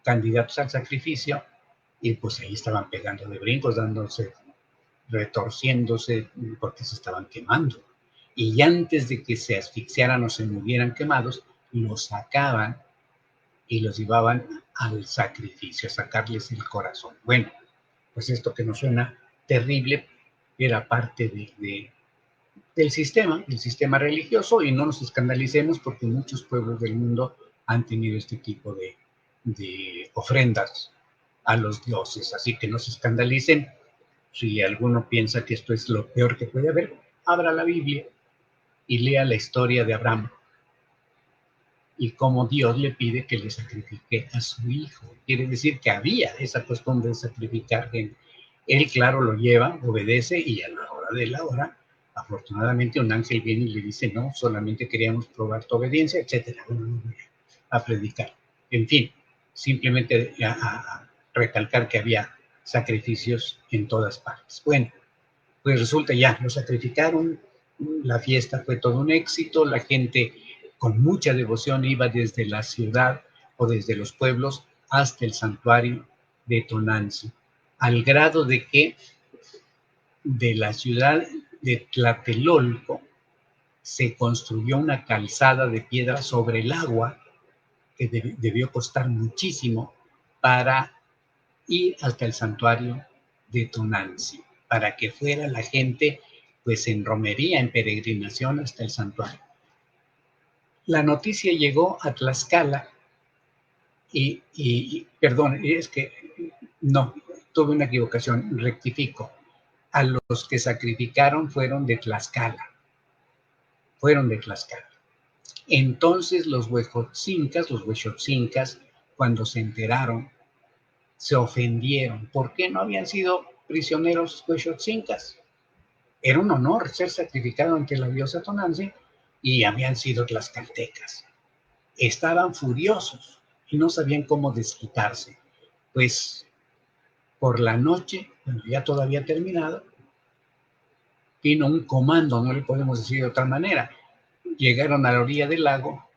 candidatos al sacrificio, y pues ahí estaban pegando de brincos, dándose, retorciéndose, porque se estaban quemando. Y antes de que se asfixiaran o se murieran quemados, los sacaban y los llevaban al sacrificio, a sacarles el corazón. Bueno, pues esto que nos suena terrible era parte del sistema religioso, y no nos escandalicemos porque muchos pueblos del mundo han tenido este tipo de ofrendas a los dioses, así que no se escandalicen. Si alguno piensa que esto es lo peor que puede haber, abra la Biblia y lea la historia de Abraham y cómo Dios le pide que le sacrifique a su hijo. Quiere decir que había esa costumbre de sacrificar gente. Él, claro, lo lleva, obedece, y a la hora de la hora, afortunadamente, un ángel viene y le dice: no, solamente queríamos probar tu obediencia, etcétera. A predicar. En fin, simplemente a recalcar que había sacrificios en todas partes. Bueno, pues resulta, ya lo sacrificaron, la fiesta fue todo un éxito, la gente con mucha devoción iba desde la ciudad o desde los pueblos hasta el santuario de Tonantzin, al grado de que de la ciudad de Tlatelolco se construyó una calzada de piedra sobre el agua que debió costar muchísimo para ir hasta el santuario de Tonantzin, para que fuera la gente pues en romería, en peregrinación hasta el santuario. La noticia llegó a Tlaxcala perdón, es que no, tuve una equivocación, rectifico. A los que sacrificaron fueron de Tlaxcala. Entonces los huexotzincas, cuando se enteraron, se ofendieron. ¿Por qué no habían sido prisioneros huexotzincas? Era un honor ser sacrificado ante la diosa Tonantzin, y habían sido tlaxcaltecas. Estaban furiosos y no sabían cómo desquitarse. Pues por la noche, cuando ya todo había terminado, vino un comando, no le podemos decir de otra manera. Llegaron a la orilla del lago,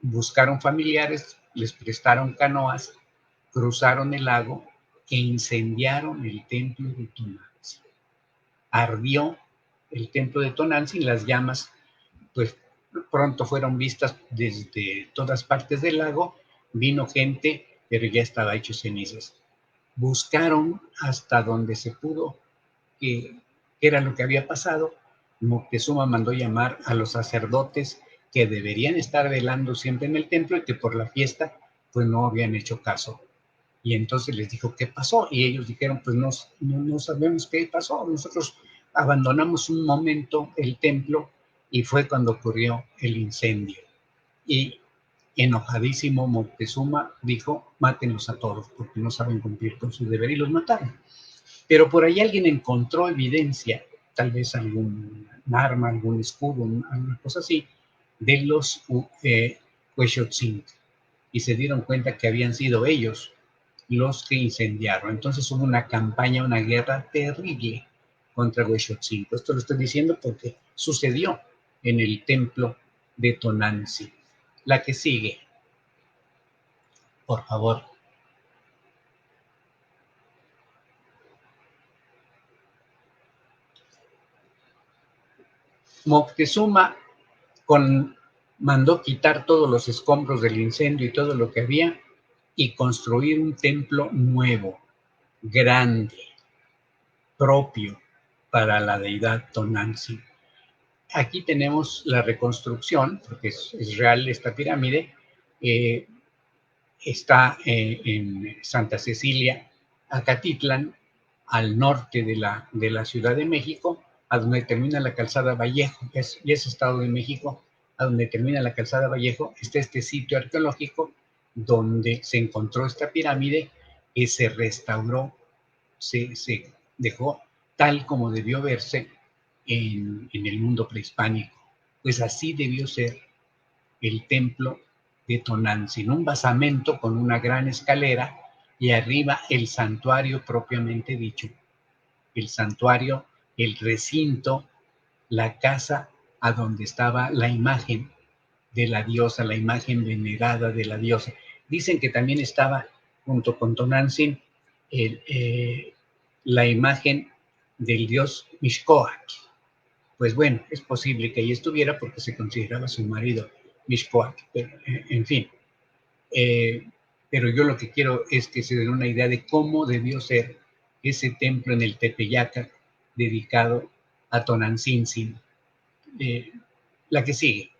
buscaron familiares, les prestaron canoas, cruzaron el lago e incendiaron el templo de Tonantzin. Ardió el templo de Tonantzin, las llamas pues pronto fueron vistas desde todas partes del lago, vino gente, pero ya estaba hecho cenizas. Buscaron hasta donde se pudo qué era lo que había pasado. Moctezuma mandó llamar a los sacerdotes que deberían estar velando siempre en el templo y que por la fiesta pues no habían hecho caso. Y entonces les dijo, ¿qué pasó? Y ellos dijeron, pues no sabemos qué pasó. Nosotros abandonamos un momento el templo y fue cuando ocurrió el incendio. Y enojadísimo Moctezuma dijo, mátenlos a todos porque no saben cumplir con su deber, y los mataron. Pero por ahí alguien encontró evidencia, tal vez algún arma, algún escudo, alguna cosa así, de los Huexotzinco, y se dieron cuenta que habían sido ellos los que incendiaron. Entonces hubo una campaña, una guerra terrible contra Huexotzinco. Esto lo estoy diciendo porque sucedió en el templo de Tonantzin. La que sigue, por favor. Moctezuma mandó quitar todos los escombros del incendio y todo lo que había y construir un templo nuevo, grande, propio para la deidad Tonantzin. Aquí tenemos la reconstrucción, porque es real esta pirámide. Está en Santa Cecilia, Acatitlan, al norte de la Ciudad de México, a donde termina la calzada Vallejo, y es Estado de México, a donde termina la calzada Vallejo, está este sitio arqueológico donde se encontró esta pirámide y se restauró, se dejó tal como debió verse en el mundo prehispánico. Pues así debió ser el templo de Tonantzin, un basamento con una gran escalera y arriba el santuario propiamente dicho. El santuario, el recinto, la casa a donde estaba la imagen de la diosa, la imagen venerada de la diosa. Dicen que también estaba junto con Tonantzin la imagen del dios Mixcoac. Pues bueno, es posible que ahí estuviera porque se consideraba su marido Mixcoac, pero, en fin. Pero yo lo que quiero es que se den una idea de cómo debió ser ese templo en el Tepeyaca dedicado a Tonantzin. La que sigue.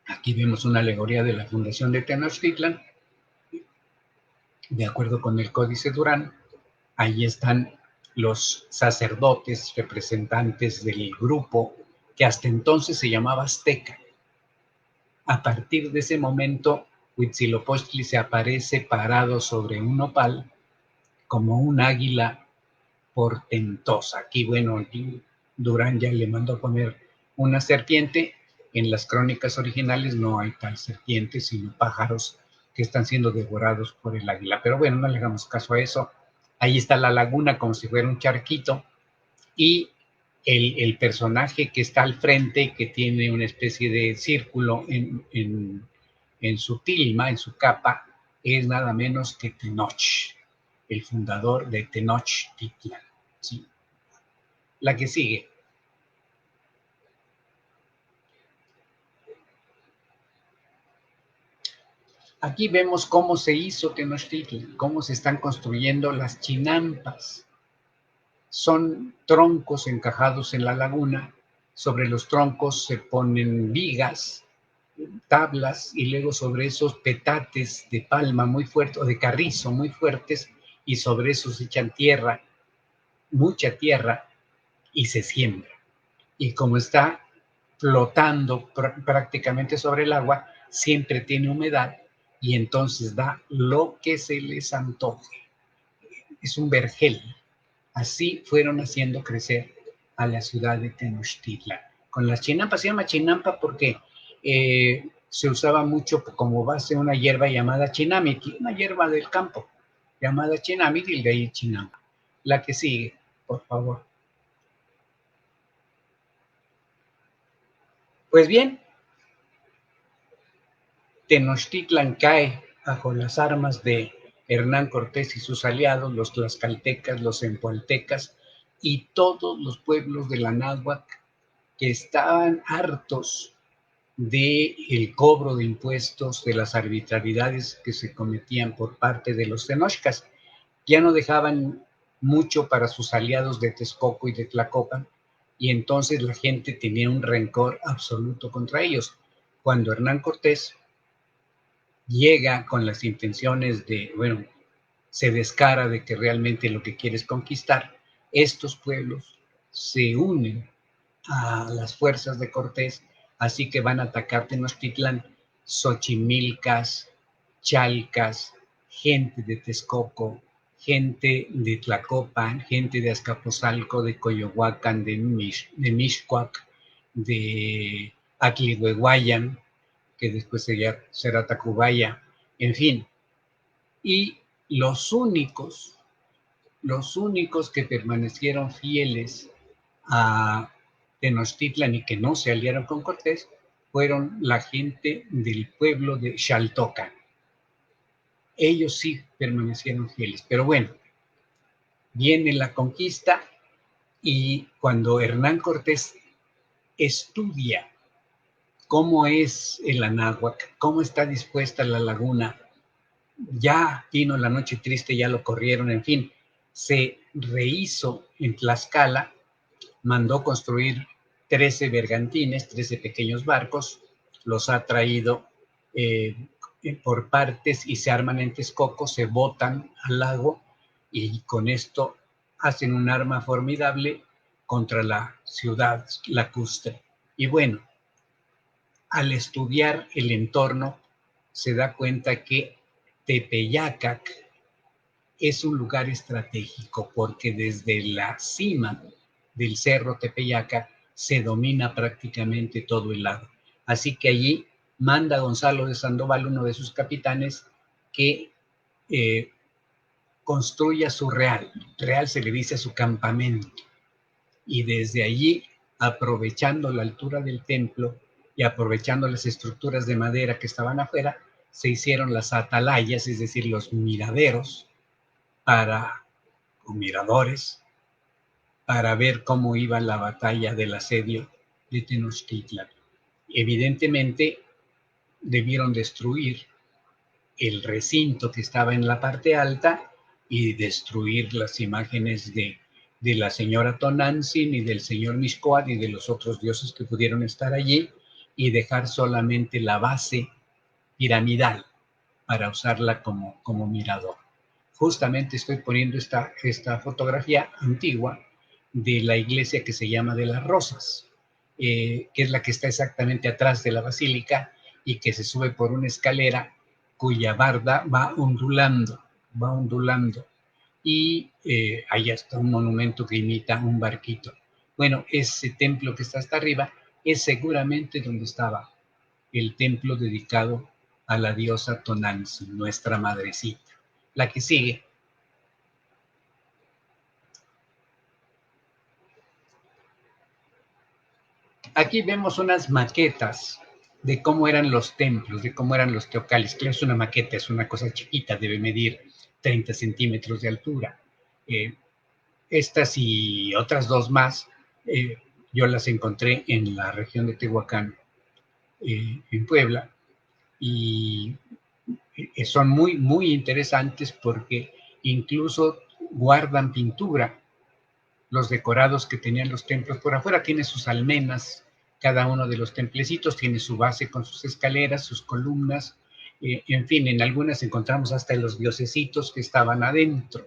Aquí vemos una alegoría de la fundación de Tenochtitlan. De acuerdo con el Códice Durán, ahí están los sacerdotes representantes del grupo que hasta entonces se llamaba Azteca. A partir de ese momento, Huitzilopochtli se aparece parado sobre un nopal como un águila portentosa. Aquí, bueno, aquí Durán ya le mandó a poner una serpiente. En las crónicas originales no hay tal serpiente, sino pájaros que están siendo devorados por el águila. Pero bueno, no le hagamos caso a eso. Ahí está la laguna como si fuera un charquito, y el personaje que está al frente, que tiene una especie de círculo en su tilma, en su capa, es nada menos que Tenoch, el fundador de Tenochtitlan. ¿Sí? La que sigue. Aquí vemos cómo se hizo Tenochtitlan, cómo se están construyendo las chinampas. Son troncos encajados en la laguna, sobre los troncos se ponen vigas, tablas, y luego sobre esos petates de palma muy fuertes, o de carrizo muy fuertes, y sobre esos echan tierra, mucha tierra, y se siembra. Y como está flotando prácticamente sobre el agua, siempre tiene humedad, y entonces da lo que se les antoje. Es un vergel. Así fueron haciendo crecer a la ciudad de Tenochtitlan. Con las chinampas, se llama chinampa porque se usaba mucho como base una hierba llamada chinamiki, una hierba del campo, llamada Chinamil y de ahí Chinama. La que sigue, por favor. Pues bien, Tenochtitlan cae bajo las armas de Hernán Cortés y sus aliados, los tlaxcaltecas, los empualtecas y todos los pueblos de la náhuatl que estaban hartos del cobro de impuestos, de las arbitrariedades que se cometían por parte de los tenochcas. Ya no dejaban mucho para sus aliados de Texcoco y de Tlacopan, y entonces la gente tenía un rencor absoluto contra ellos. Cuando Hernán Cortés llega con las intenciones de, bueno, se descara de que realmente lo que quiere es conquistar, estos pueblos se unen a las fuerzas de Cortés, así que van a atacar Tenochtitlán, Xochimilcas, Chalcas, gente de Texcoco, gente de Tlacopan, gente de Azcapotzalco, de Coyohuacán, de Mixcoac, de Atlihuehuayan, que después será Tacubaya, en fin. Y los únicos que permanecieron fieles a Tenochtitlan y que no se aliaron con Cortés fueron la gente del pueblo de Xaltocan. Ellos sí permanecieron fieles, pero bueno, viene la conquista y cuando Hernán Cortés estudia cómo es el Anáhuac, cómo está dispuesta la laguna, ya vino la noche triste, ya lo corrieron, en fin, se rehizo en Tlaxcala, mandó construir 13 bergantines, 13 pequeños barcos, los ha traído por partes y se arman en Texcoco, se botan al lago y con esto hacen un arma formidable contra la ciudad lacustre. Y bueno, al estudiar el entorno, se da cuenta que Tepeyacac es un lugar estratégico porque desde la cima del cerro Tepeyacac se domina prácticamente todo el lago. Así que allí manda Gonzalo de Sandoval, uno de sus capitanes, que construya su real. Real se le dice a su campamento. Y desde allí, aprovechando la altura del templo y aprovechando las estructuras de madera que estaban afuera, se hicieron las atalayas, es decir, los miraderos, o miradores, para ver cómo iba la batalla del asedio de Tenochtitlan. Evidentemente, debieron destruir el recinto que estaba en la parte alta y destruir las imágenes de la señora Tonantzin y del señor Mixcoac y de los otros dioses que pudieron estar allí y dejar solamente la base piramidal para usarla como mirador. Justamente estoy poniendo esta fotografía antigua de la iglesia que se llama de las Rosas, que es la que está exactamente atrás de la basílica y que se sube por una escalera cuya barda va ondulando, y ahí está un monumento que imita un barquito. Bueno, ese templo que está hasta arriba es seguramente donde estaba el templo dedicado a la diosa Tonantzin, nuestra madrecita. La que sigue. Aquí vemos unas maquetas de cómo eran los templos, de cómo eran los teocallis. Claro, es una maqueta, es una cosa chiquita, debe medir 30 centímetros de altura. Estas y otras dos más, yo las encontré en la región de Tehuacán, en Puebla, y son muy, muy interesantes porque incluso guardan pintura. Los decorados que tenían los templos por afuera, tiene sus almenas, cada uno de los templecitos tiene su base con sus escaleras, sus columnas, en fin, en algunas encontramos hasta los diosesitos que estaban adentro,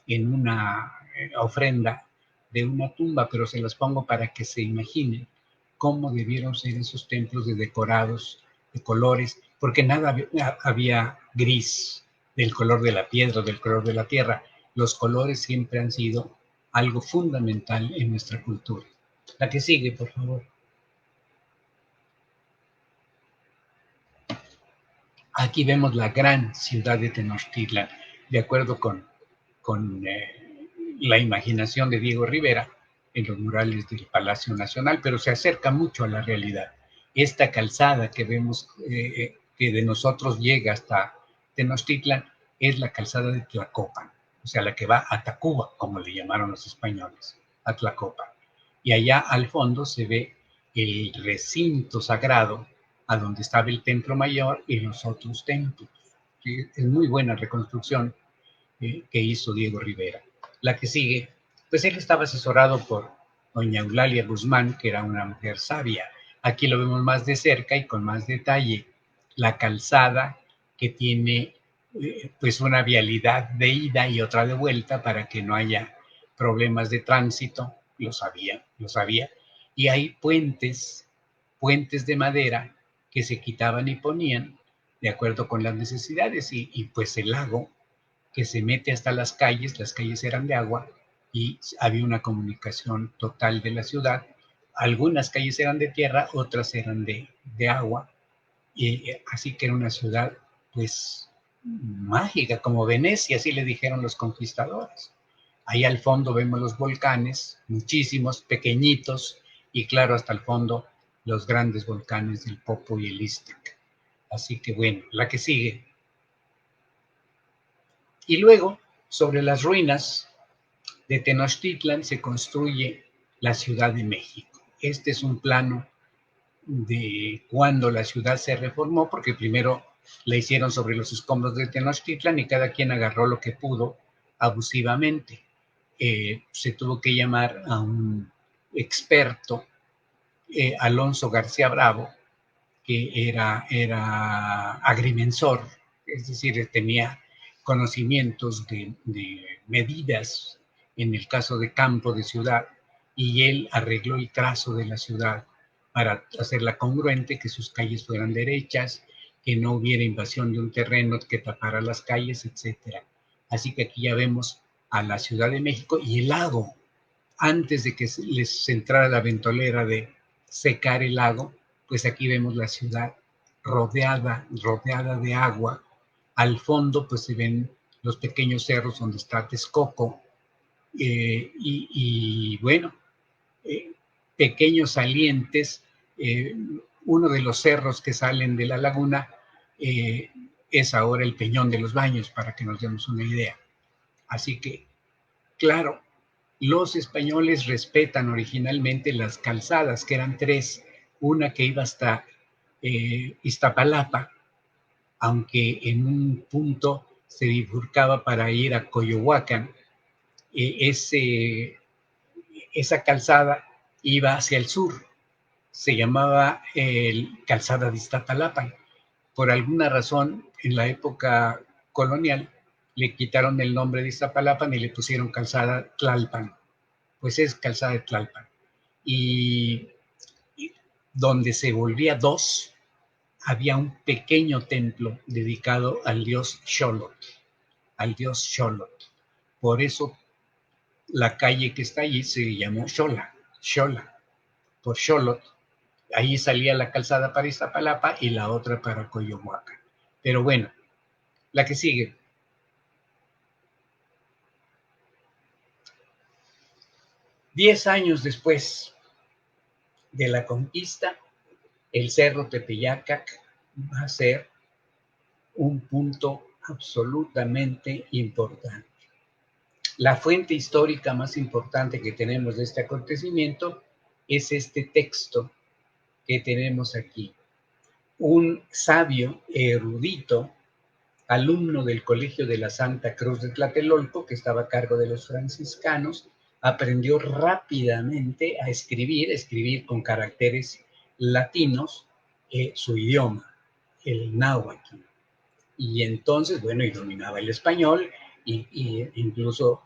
en una ofrenda de una tumba, pero se las pongo para que se imaginen cómo debieron ser esos templos de decorados, de colores, porque nada había gris del color de la piedra, del color de la tierra. Los colores siempre han sido algo fundamental en nuestra cultura. La que sigue, por favor. Aquí vemos la gran ciudad de Tenochtitlan. de acuerdo con la imaginación de Diego Rivera en los murales del Palacio Nacional, pero se acerca mucho a la realidad. Esta calzada que vemos que de nosotros llega hasta Tenochtitlan es la calzada de Tlacopan, o sea, la que va a Tacuba, como le llamaron los españoles, a Tlacopan. Y allá al fondo se ve el recinto sagrado a donde estaba el templo mayor y los otros templos. ¿Sí? Es muy buena reconstrucción que hizo Diego Rivera. La que sigue, pues él estaba asesorado por doña Eulalia Guzmán, que era una mujer sabia. Aquí lo vemos más de cerca y con más detalle. La calzada que tiene pues una vialidad de ida y otra de vuelta para que no haya problemas de tránsito, lo sabía, lo sabía. Y hay puentes de madera que se quitaban y ponían de acuerdo con las necesidades y pues el lago que se mete hasta las calles eran de agua y había una comunicación total de la ciudad. Algunas calles eran de tierra, otras eran de agua, y así que era una ciudad pues mágica, como Venecia, así le dijeron los conquistadores. Ahí al fondo vemos los volcanes, muchísimos, pequeñitos, y claro, hasta el fondo los grandes volcanes del Popo y el Iztac. Así que bueno, la que sigue. Y luego, sobre las ruinas de Tenochtitlan se construye la Ciudad de México. Este es un plano de cuando la ciudad se reformó, porque primero la hicieron sobre los escombros de Tenochtitlan y cada quien agarró lo que pudo abusivamente. Se tuvo que llamar a un experto, Alonso García Bravo, que era agrimensor, es decir, tenía conocimientos de medidas en el caso de campo, de ciudad, y él arregló el trazo de la ciudad para hacerla congruente, que sus calles fueran derechas, que no hubiera invasión de un terreno que tapara las calles, etcétera. Así que aquí ya vemos a la Ciudad de México y el lago. Antes de que les entrara la ventolera de secar el lago, pues aquí vemos la ciudad rodeada de agua. Al fondo pues se ven los pequeños cerros donde está Texcoco y bueno, eh, pequeños salientes. eh, Uno de los cerros que salen de la laguna eh, es ahora el Peñón de los Baños, para que nos demos una idea. Así que, claro, los españoles respetan originalmente las calzadas, que eran tres, una que iba hasta Iztapalapa, aunque en un punto se bifurcaba para ir a Coyohuacán. Esa calzada iba hacia el sur, se llamaba Calzada de Iztapalapa. Por alguna razón, en la época colonial, le quitaron el nombre de Iztapalapa y le pusieron Calzada Tlalpan. Pues es Calzada de Tlalpan. Y donde se volvía dos, había un pequeño templo dedicado al dios Xolotl, al dios Xolotl. Por eso la calle que está allí se llamó Xola, por Xolotl. Ahí salía la calzada para Iztapalapa y la otra para Coyohuacán. Pero bueno, la que sigue. 10 años después de la conquista, el Cerro Tepeyacac va a ser un punto absolutamente importante. La fuente histórica más importante que tenemos de este acontecimiento es este texto que tenemos aquí. Un sabio erudito, alumno del Colegio de la Santa Cruz de Tlatelolco, que estaba a cargo de los franciscanos, aprendió rápidamente a escribir con caracteres latinos su idioma, el náhuatl. Y entonces, bueno, y dominaba el español y incluso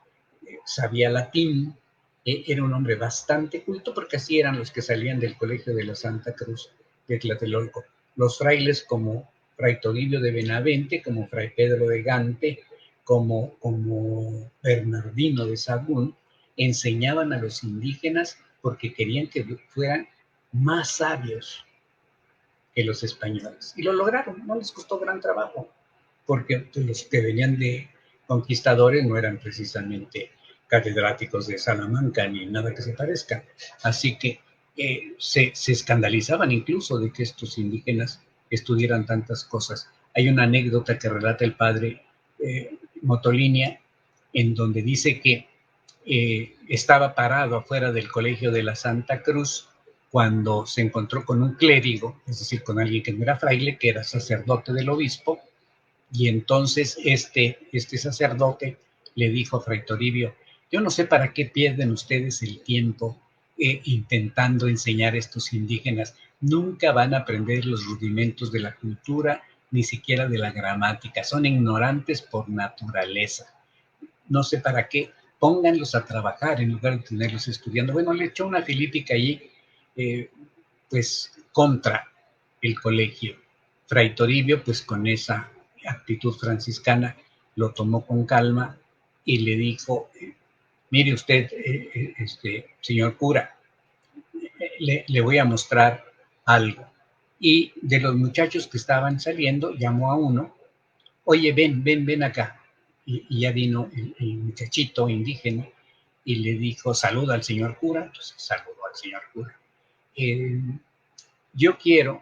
sabía latín. Era un hombre bastante culto porque así eran los que salían del Colegio de la Santa Cruz de Tlatelolco. Los frailes como Fray Toribio de Benavente, como Fray Pedro de Gante, como Bernardino de Sahagún, enseñaban a los indígenas porque querían que fueran más sabios que los españoles. Y lo lograron, no les costó gran trabajo, porque pues, los que venían conquistadores no eran precisamente catedráticos de Salamanca ni nada que se parezca. Así que se escandalizaban incluso de que estos indígenas estudiaran tantas cosas. Hay una anécdota que relata el padre Motolinia, en donde dice que estaba parado afuera del colegio de la Santa Cruz cuando se encontró con un clérigo, es decir, con alguien que no era fraile, que era sacerdote del obispo, y entonces este sacerdote le dijo a Fray Toribio: yo no sé para qué pierden ustedes el tiempo intentando enseñar a estos indígenas, nunca van a aprender los rudimentos de la cultura, ni siquiera de la gramática, son ignorantes por naturaleza, no sé para qué, pónganlos a trabajar en lugar de tenerlos estudiando. Bueno, le echó una filípica allí, pues contra el colegio. Fray Toribio, pues con esa actitud franciscana, lo tomó con calma y le dijo: mire usted, señor cura, le voy a mostrar algo. Y de los muchachos que estaban saliendo, llamó a uno: oye, ven acá. Y ya vino el muchachito indígena y le dijo: saluda al señor cura. Entonces saludó al señor cura. Yo quiero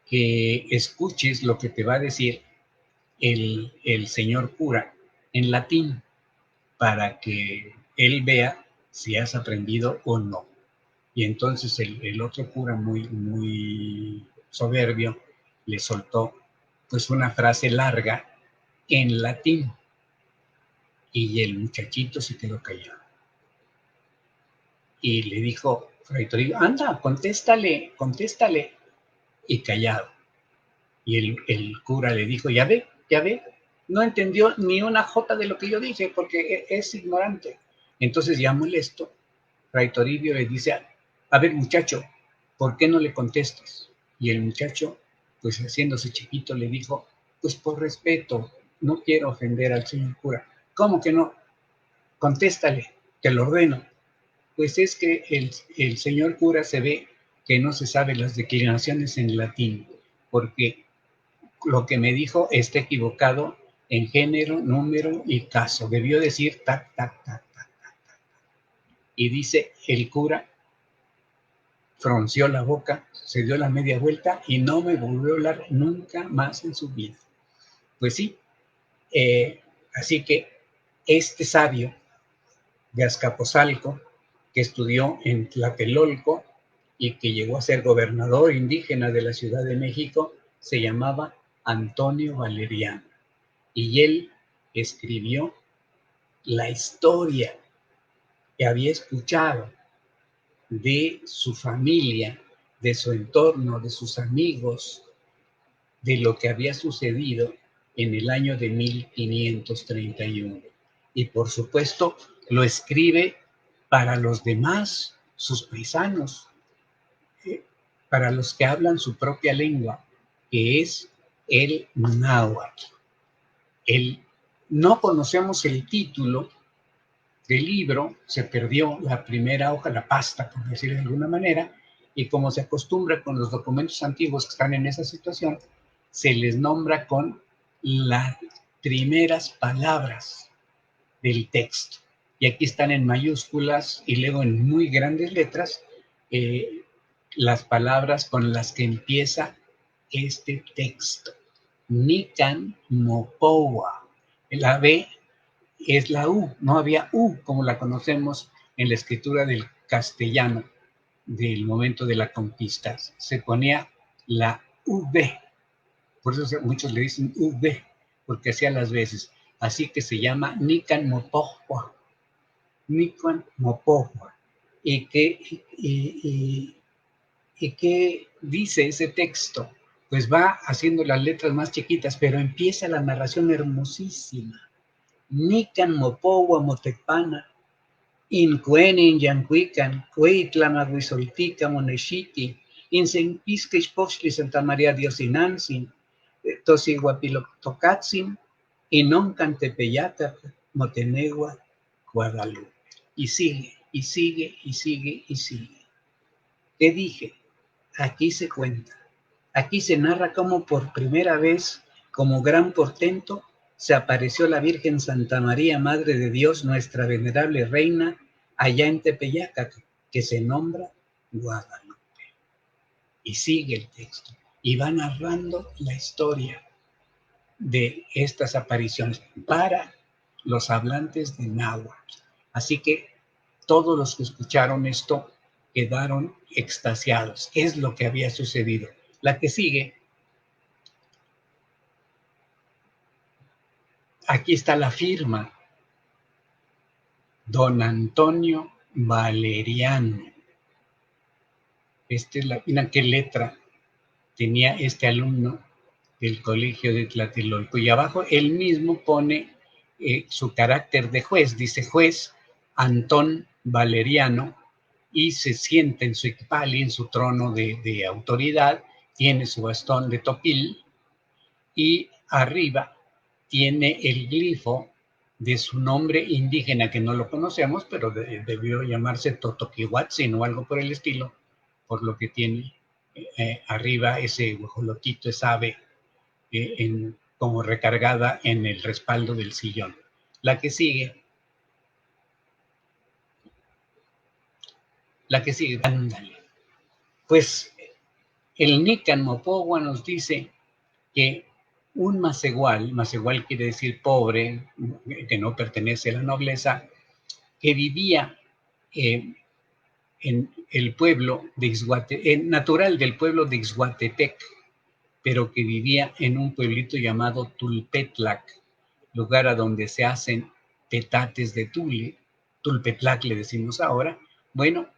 que escuches lo que te va a decir el señor cura en latín, para que él vea si has aprendido o no. Y entonces el otro cura, muy soberbio, le soltó pues una frase larga en latín, y el muchachito se quedó callado. Y le dijo Fray Toribio: anda, contéstale, y callado. Y el cura le dijo: ya ve, no entendió ni una jota de lo que yo dije, porque es ignorante. Entonces, ya molesto, Fray Toribio le dice: a ver, muchacho, ¿por qué no le contestas? Y el muchacho, pues haciéndose chiquito, le dijo: pues por respeto, no quiero ofender al señor cura. ¿Cómo que no? Contéstale, te lo ordeno. Pues es que el señor cura se ve que no se sabe las declinaciones en latín, porque lo que me dijo está equivocado en género, número y caso. Debió decir tac, tac, tac, tac, tac. Y dice el cura, frunció la boca, se dio la media vuelta y no me volvió a hablar nunca más en su vida. Pues sí, así que este sabio de Azcapotzalco, que estudió en Tlatelolco y que llegó a ser gobernador indígena de la Ciudad de México, se llamaba Antonio Valeriano. Y él escribió la historia que había escuchado de su familia, de su entorno, de sus amigos, de lo que había sucedido en el año de 1531. Y por supuesto lo escribe para los demás, sus paisanos, para los que hablan su propia lengua, que es el náhuatl. No conocemos el título del libro, se perdió la primera hoja, la pasta, por decirlo de alguna manera, y como se acostumbra con los documentos antiguos que están en esa situación, se les nombra con las primeras palabras del texto. Y aquí están en mayúsculas y luego en muy grandes letras las palabras con las que empieza este texto. Nican Mopowa. La B es la U, no había U como la conocemos en la escritura del castellano del momento de la conquista. Se ponía la V, por eso muchos le dicen V, porque hacía las veces. Así que se llama Nican Mopohua. Nican Mopohua. ¿Y qué dice ese texto? Pues va haciendo las letras más chiquitas, pero empieza la narración hermosísima. Nican Mopohua Motepana, Incuenin Yancuican, Cuitlamaguisoltica Moneshiti, Insenpisque Poxli Santa María Diosinansin, Tosiguapiloctocatzin, Inoncan Tepeyaca, Motenegua, Guadalupe. Y sigue, y sigue, y sigue, y sigue. ¿Qué dije? Aquí se cuenta, aquí se narra cómo por primera vez, como gran portento, se apareció la Virgen Santa María, Madre de Dios, nuestra venerable reina, allá en Tepeyac, que se nombra Guadalupe. Y sigue el texto, y va narrando la historia de estas apariciones para los hablantes de náhuatl. Así que todos los que escucharon esto quedaron extasiados. Es lo que había sucedido. La que sigue, aquí está la firma, don Antonio Valeriano. Mira qué letra tenía este alumno del colegio de Tlatelolco. Y abajo él mismo pone su carácter de juez. Dice juez Antón Valeriano, y se sienta en su equipali, en su trono de autoridad. Tiene su bastón de topil y arriba tiene el glifo de su nombre indígena, que no lo conocemos, pero debió llamarse Totoquihuatzin o algo por el estilo, por lo que tiene arriba ese guajolotito, esa ave, como recargada en el respaldo del sillón. La que sigue, ándale. Pues el Nican Mopogua nos dice que un macehual quiere decir pobre, que no pertenece a la nobleza, que vivía en el pueblo de natural del pueblo de Ixhuatepec, pero que vivía en un pueblito llamado Tulpetlac, lugar a donde se hacen petates de tule, Tulpetlac le decimos ahora. Bueno,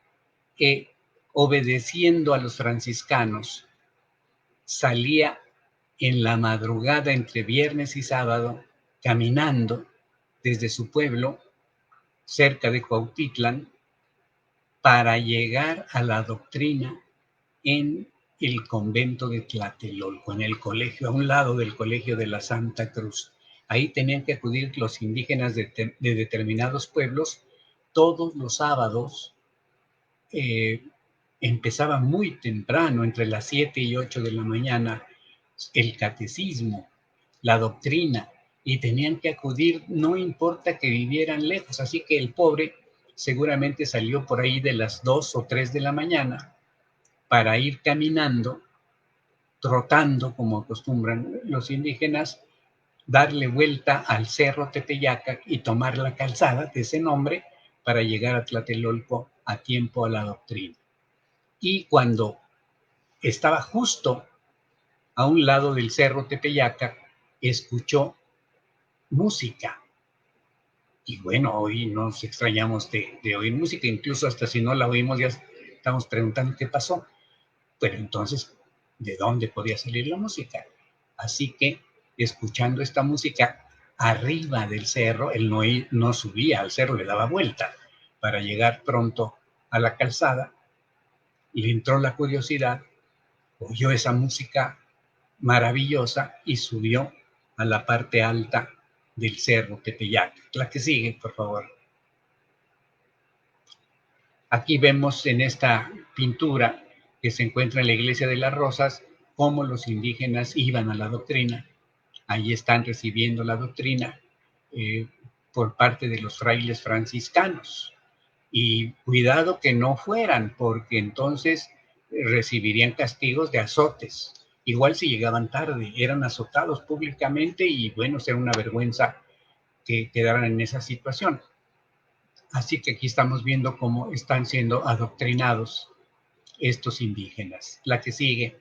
obedeciendo a los franciscanos, salía en la madrugada entre viernes y sábado, caminando desde su pueblo, cerca de Cuautitlán, para llegar a la doctrina en el convento de Tlatelolco, en el colegio, a un lado del colegio de la Santa Cruz. Ahí tenían que acudir los indígenas de determinados pueblos todos los sábados. Empezaba muy temprano, entre las 7 y 8 de la mañana, el catecismo, la doctrina, y tenían que acudir, no importa que vivieran lejos. Así que el pobre seguramente salió por ahí de las 2 o 3 de la mañana para ir caminando, trotando, como acostumbran los indígenas, darle vuelta al cerro Tepeyac y tomar la calzada de ese nombre para llegar a Tlatelolco a tiempo a la doctrina. Y cuando estaba justo a un lado del cerro Tepeyac, escuchó música. Y bueno, hoy nos extrañamos de oír música, incluso hasta si no la oímos ya estamos preguntando qué pasó. Pero entonces, ¿de dónde podía salir la música? Así que, escuchando esta música arriba del cerro, él no subía al cerro, le daba vuelta para llegar pronto a la calzada. Le entró la curiosidad, oyó esa música maravillosa y subió a la parte alta del cerro Tepeyac. La que sigue, por favor. Aquí vemos en esta pintura que se encuentra en la iglesia de las Rosas cómo los indígenas iban a la doctrina. Ahí están recibiendo la doctrina por parte de los frailes franciscanos. Y cuidado que no fueran, porque entonces recibirían castigos de azotes. Igual si llegaban tarde, eran azotados públicamente y bueno, será una vergüenza que quedaran en esa situación. Así que aquí estamos viendo cómo están siendo adoctrinados estos indígenas. La que sigue.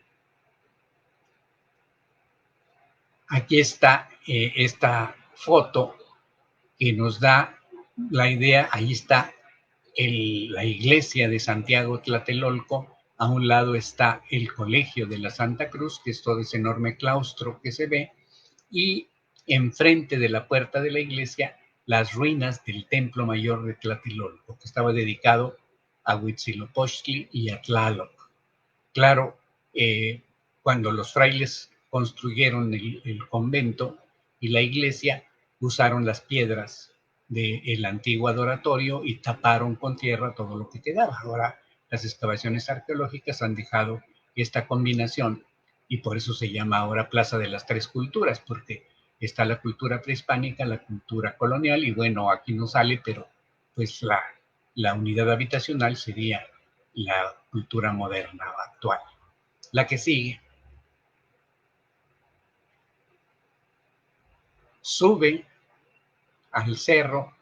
Aquí está esta foto que nos da la idea. Ahí está la iglesia de Santiago Tlatelolco. A un lado está el colegio de la Santa Cruz, que es todo ese enorme claustro que se ve, y enfrente de la puerta de la iglesia las ruinas del templo mayor de Tlatelolco, que estaba dedicado a Huitzilopochtli y a Tlaloc. Claro, cuando los frailes construyeron el convento y la iglesia, usaron las piedras del antiguo adoratorio y taparon con tierra todo lo que quedaba. Ahora las excavaciones arqueológicas han dejado esta combinación y por eso se llama ahora Plaza de las Tres Culturas, porque Está la cultura prehispánica, la cultura colonial, y bueno, aquí no sale, pero pues la unidad habitacional sería la cultura moderna o actual. La que sigue. Sube al cerro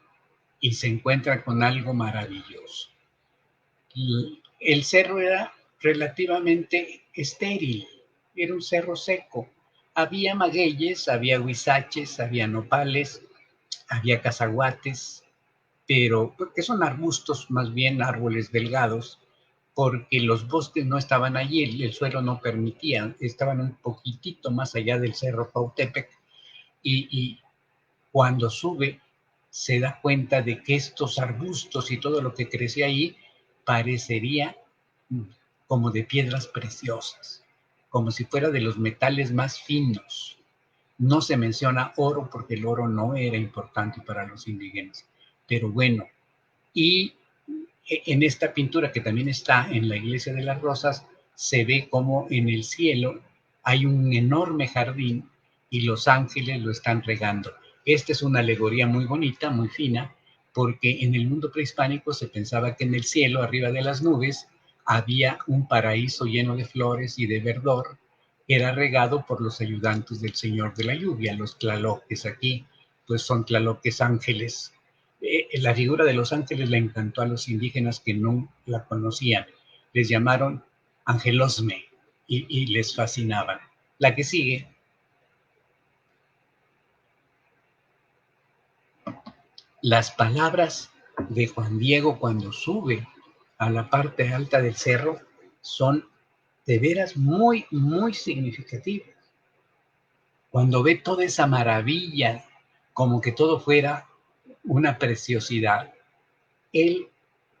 y se encuentra con algo maravilloso. El cerro era relativamente estéril, era un cerro seco. Había magueyes, había huizaches, había nopales, había cazaguates, pero que son arbustos, más bien árboles delgados, porque los bosques no estaban allí, el suelo no permitía, estaban un poquitito más allá del cerro Pautepec, y cuando sube se da cuenta de que estos arbustos y todo lo que crece ahí parecería como de piedras preciosas, como si fuera de los metales más finos. No se menciona oro porque el oro no era importante para los indígenas, pero bueno, y en esta pintura que también está en la Iglesia de las Rosas, se ve como en el cielo hay un enorme jardín y los ángeles lo están regando. Esta es una alegoría muy bonita, muy fina, porque en el mundo prehispánico se pensaba que en el cielo, arriba de las nubes, había un paraíso lleno de flores y de verdor, que era regado por los ayudantes del Señor de la Lluvia, los tlaloques. Aquí pues son tlaloques ángeles. La figura de los ángeles le encantó a los indígenas que no la conocían. Les llamaron angelosme y les fascinaban. La que sigue. Las palabras de Juan Diego cuando sube a la parte alta del cerro son de veras muy, muy significativas. Cuando ve toda esa maravilla, como que todo fuera una preciosidad, él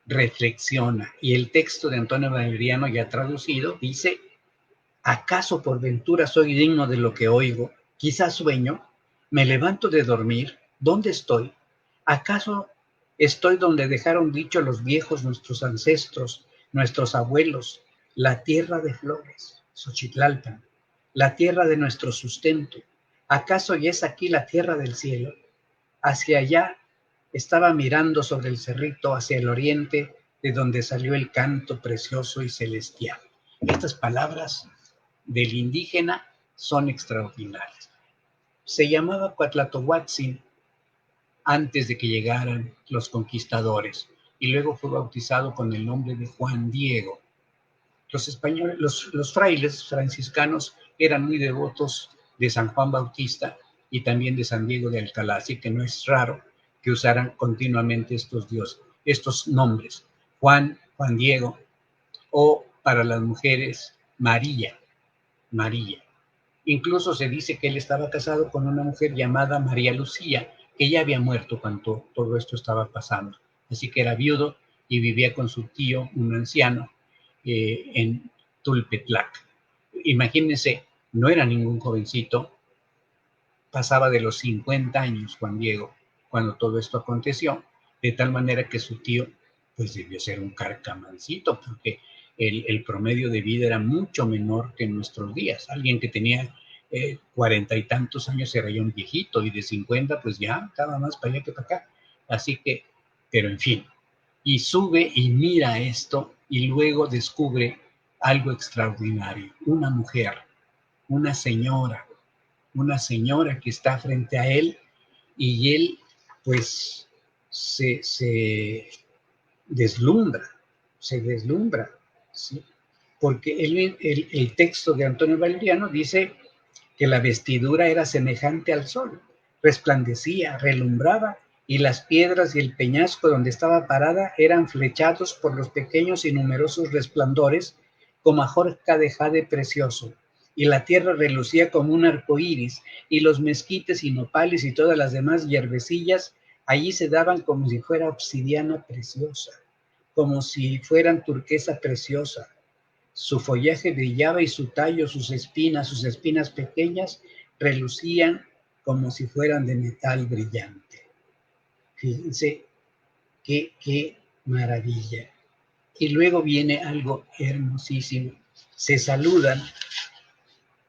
reflexiona y el texto de Antonio Valeriano ya traducido dice: ¿acaso por ventura soy digno de lo que oigo? Quizás sueño, me levanto de dormir, ¿dónde estoy? ¿Acaso estoy donde dejaron dicho los viejos, nuestros ancestros, nuestros abuelos, la tierra de flores, Xochitlalpan, la tierra de nuestro sustento? ¿Acaso ya es aquí la tierra del cielo? Hacia allá estaba mirando sobre el cerrito hacia el oriente, de donde salió el canto precioso y celestial. Estas palabras del indígena son extraordinarias. Se llamaba Cuatlatohuatzin antes de que llegaran los conquistadores y luego fue bautizado con el nombre de Juan Diego. Los españoles, los frailes franciscanos eran muy devotos de San Juan Bautista y también de San Diego de Alcalá, así que no es raro que usaran continuamente estos nombres, Juan, Juan Diego, o para las mujeres, María, María. Incluso se dice que él estaba casado con una mujer llamada María Lucía, que ya había muerto cuando todo esto estaba pasando. Así que era viudo y vivía con su tío, un anciano, en Tulpetlac. Imagínense, no era ningún jovencito, pasaba de los 50 años Juan Diego cuando todo esto aconteció, de tal manera que su tío pues debió ser un carcamancito, porque el promedio de vida era mucho menor que en nuestros días. Alguien que tenía 40 y tantos años era ya un viejito, y de 50 pues ya estaba más para allá que para acá. Así que, pero en fin, y sube y mira esto y luego descubre algo extraordinario, una señora, una señora que está frente a él, y él pues se deslumbra, ¿sí? Porque el texto de Antonio Valeriano dice que la vestidura era semejante al sol, resplandecía, relumbraba, y las piedras y el peñasco donde estaba parada eran flechados por los pequeños y numerosos resplandores como ajorca de jade precioso, y la tierra relucía como un arco iris, y los mezquites y nopales y todas las demás hierbecillas allí se daban como si fuera obsidiana preciosa, como si fueran turquesa preciosa. Su follaje brillaba y su tallo, sus espinas pequeñas, relucían como si fueran de metal brillante. Fíjense qué maravilla. Y luego viene algo hermosísimo. Se saludan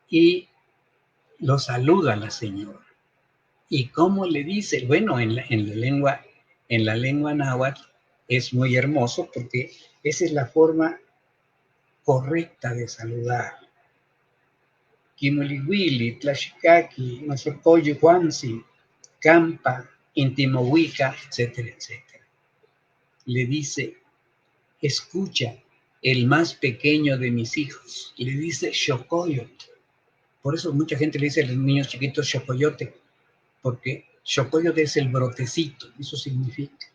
y lo saluda la señora. ¿Y cómo le dice? Bueno, en la lengua náhuatl es muy hermoso porque esa es la forma correcta de saludar. Kimoliwili, Tlashikaki, Masokoyo, Huansi, Campa, Intimohuica, etcétera, etcétera. Le dice, escucha, el más pequeño de mis hijos. Le dice Xocoyot. Por eso mucha gente le dice a los niños chiquitos Xocoyote, porque Xocoyote es el brotecito, eso significa.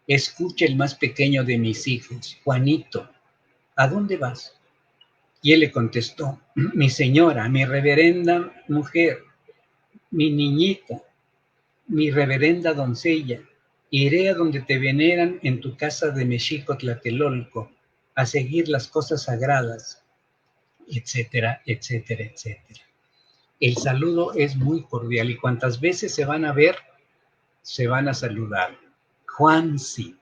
Escucha el más pequeño de mis hijos, Juanito, ¿a dónde vas? Y él le contestó, mi señora, mi reverenda mujer, mi niñita, mi reverenda doncella, iré a donde te veneran en tu casa de Mexico Tlatelolco, a seguir las cosas sagradas, etcétera, etcétera, etcétera. El saludo es muy cordial y cuantas veces se van a ver, se van a saludar. Juansi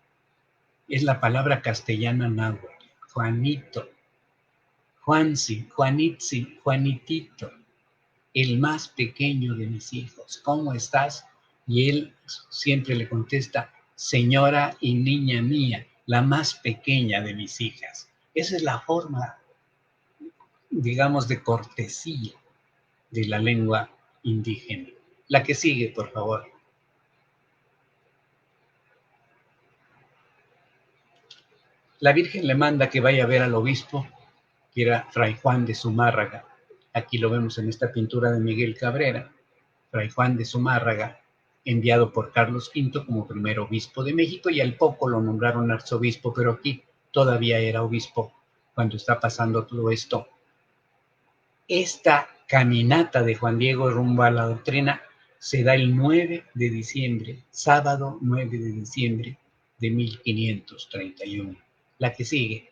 es la palabra castellana náhuatl. Juanito, Juansi, Juanitzi, Juanitito, el más pequeño de mis hijos. ¿Cómo estás? Y él siempre le contesta, señora y niña mía, la más pequeña de mis hijas. Esa es la forma, digamos, de cortesía de la lengua indígena. La que sigue, por favor. La Virgen le manda que vaya a ver al obispo, que era Fray Juan de Zumárraga. Aquí lo vemos en esta pintura de Miguel Cabrera. Fray Juan de Zumárraga, enviado por Carlos V como primer obispo de México, y al poco lo nombraron arzobispo, pero aquí todavía era obispo cuando está pasando todo esto. Esta caminata de Juan Diego rumbo a la doctrina se da el 9 de diciembre, sábado 9 de diciembre de 1531. La que sigue.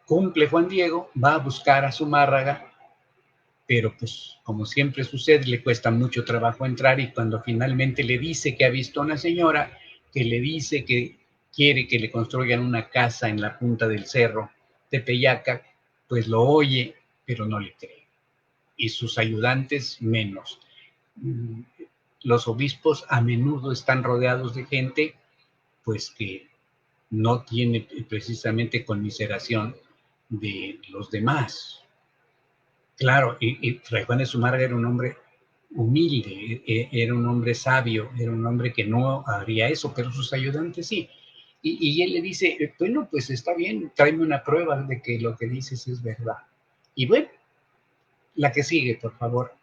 Cumple Juan Diego, va a buscar a Zumárraga, pero pues como siempre sucede, le cuesta mucho trabajo entrar y cuando finalmente le dice que ha visto a una señora, que le dice que quiere que le construyan una casa en la punta del cerro Tepeyaca, pues lo oye, pero no le cree. Y sus ayudantes menos. Los obispos a menudo están rodeados de gente pues que no tiene precisamente conmiseración de los demás. Claro, y Fray Juan de Zumárraga era un hombre humilde, era un hombre sabio, era un hombre que no haría eso, pero sus ayudantes sí. Y él le dice, bueno, pues está bien, tráeme una prueba de que lo que dices es verdad. Y bueno, la que sigue, por favor.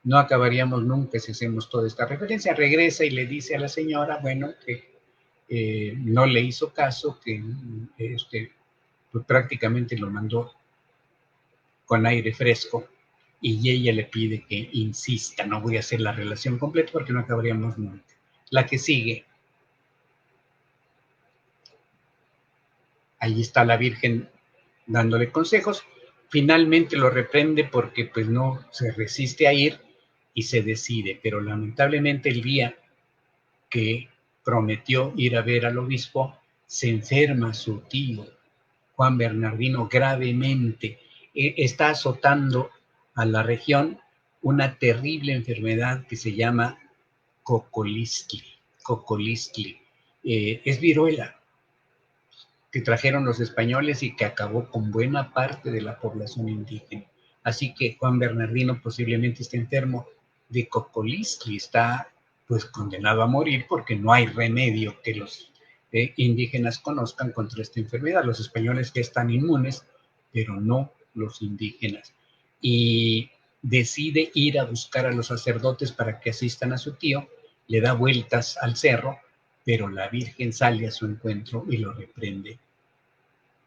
No acabaríamos nunca si hacemos toda esta referencia. Regresa y le dice a la señora, bueno, que no le hizo caso, que pues prácticamente lo mandó con aire fresco y ella le pide que insista. No voy a hacer la relación completa porque no acabaríamos nunca. La que sigue. Ahí está la Virgen dándole consejos. Finalmente lo reprende porque pues no se resiste a ir y se decide, pero lamentablemente el día que prometió ir a ver al obispo, se enferma su tío, Juan Bernardino, gravemente. Está azotando a la región una terrible enfermedad que se llama cocolistli. Es viruela que trajeron los españoles y que acabó con buena parte de la población indígena. Así que Juan Bernardino posiblemente esté enfermo de cocolistli, está pues condenado a morir porque no hay remedio que los indígenas conozcan contra esta enfermedad. Los españoles que están inmunes, pero no los indígenas. Y decide ir a buscar a los sacerdotes para que asistan a su tío, le da vueltas al cerro, pero la Virgen sale a su encuentro y lo reprende.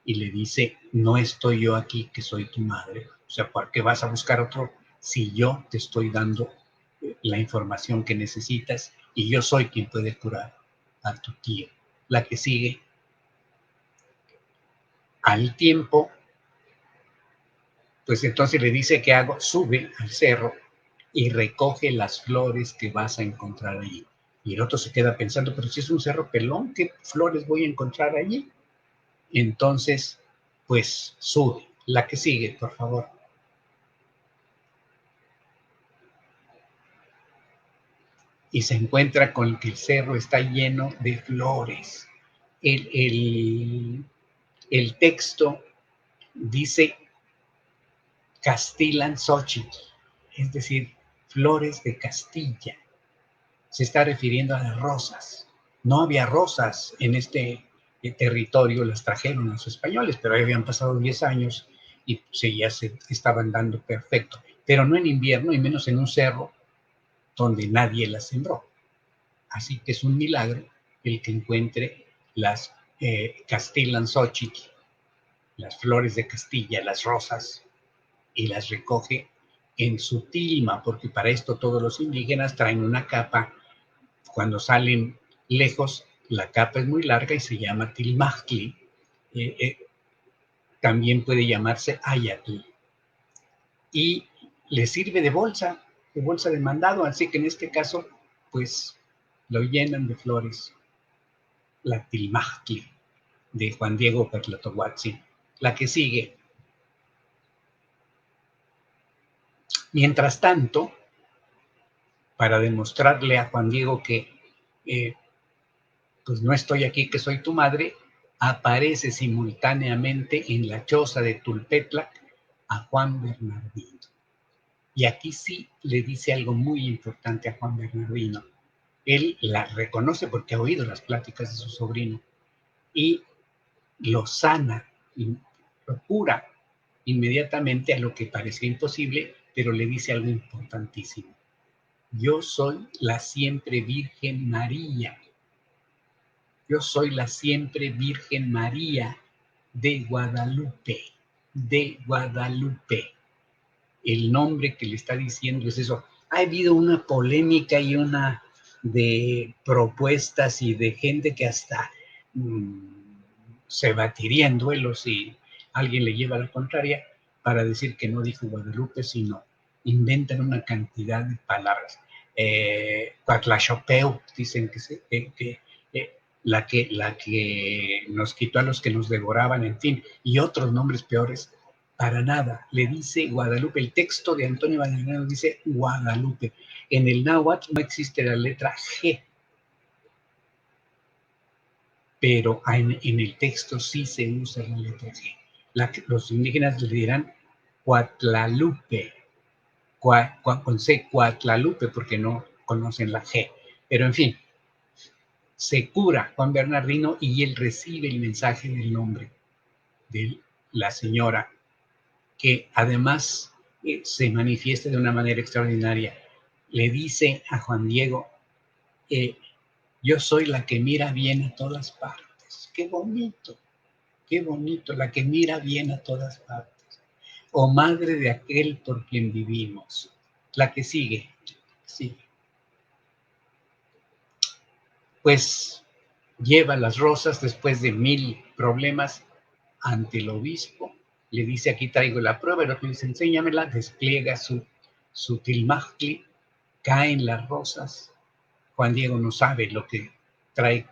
Y le dice, no estoy yo aquí, que soy tu madre. O sea, ¿por qué vas a buscar otro si yo te estoy dando la información que necesitas y yo soy quien puede curar a tu tío? La que sigue. Al tiempo, pues entonces le dice que hago, sube al cerro y recoge las flores que vas a encontrar allí. Y el otro se queda pensando, pero si es un cerro pelón, ¿qué flores voy a encontrar allí? Entonces, pues sube. La que sigue, por favor. Y se encuentra con que el cerro está lleno de flores. El texto dice Castilan Xochitl, es decir, flores de Castilla. Se está refiriendo a las rosas. No había rosas en este territorio, las trajeron los españoles, pero habían pasado 10 años y ya se estaban dando perfecto. Pero no en invierno y menos en un cerro donde nadie las sembró. Así que es un milagro el que encuentre las Castilan Xochitl, las flores de Castilla, las rosas, y las recoge en su tilma, porque para esto todos los indígenas traen una capa. Cuando salen lejos, la capa es muy larga y se llama tilmachtli. También puede llamarse ayatl. Y le sirve de bolsa de mandado, así que en este caso, pues lo llenan de flores. La tilmachtli de Juan Diego Perlatohuatzin. La que sigue. Mientras tanto, para demostrarle a Juan Diego que pues no estoy aquí, que soy tu madre, aparece simultáneamente en la choza de Tulpetlac a Juan Bernardino. Y aquí sí le dice algo muy importante a Juan Bernardino. Él la reconoce porque ha oído las pláticas de su sobrino y lo sana, y lo cura inmediatamente a lo que parecía imposible, pero le dice algo importantísimo. Yo soy la siempre Virgen María. Yo soy la siempre Virgen María de Guadalupe, de Guadalupe. El nombre que le está diciendo es eso. Ha habido una polémica y una de propuestas y de gente que hasta se batiría en duelo si alguien le lleva la contraria para decir que no dijo Guadalupe, sino inventan una cantidad de palabras. Cuatlachopeu, dicen que la que nos quitó a los que nos devoraban, en fin, y otros nombres peores. Para nada, le dice Guadalupe. El texto de Antonio Valeriano dice Guadalupe. En el náhuatl no existe la letra G, pero en el texto sí se usa la letra G. Los indígenas le dirán Cuatlalupe, con C, Cuatlalupe, porque no conocen la G. Pero en fin, se cura Juan Bernardino y él recibe el mensaje del nombre de la señora, que además se manifiesta de una manera extraordinaria. Le dice a Juan Diego, yo soy la que mira bien a todas partes. Qué bonito, la que mira bien a todas partes. O madre de aquel por quien vivimos. La que sigue, sigue. Pues lleva las rosas después de 1000 problemas ante el obispo. Le dice, aquí traigo la prueba, y lo que dice, enséñamela, despliega su tilmachtli, caen las rosas. Juan Diego no sabe lo que trae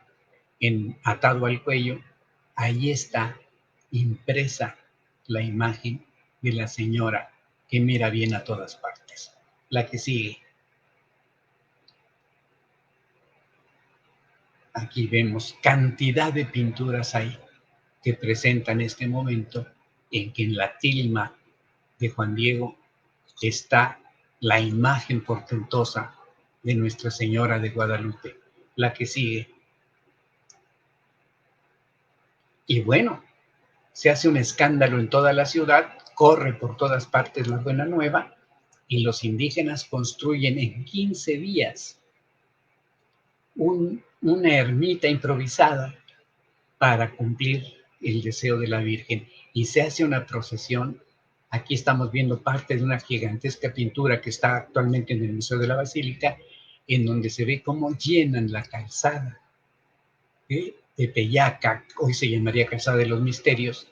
atado al cuello. Ahí está impresa la imagen de la señora que mira bien a todas partes. La que sigue. Aquí vemos cantidad de pinturas ahí que presentan este momento en que en la tilma de Juan Diego está la imagen portentosa de Nuestra Señora de Guadalupe. La que sigue. Y bueno, se hace un escándalo en toda la ciudad, corre por todas partes la buena nueva, y los indígenas construyen en 15 días una ermita improvisada para cumplir el deseo de la Virgen. Y se hace una procesión. Aquí estamos viendo parte de una gigantesca pintura que está actualmente en el Museo de la Basílica, en donde se ve cómo llenan la calzada de Tepeyaca, hoy se llamaría Calzada de los Misterios,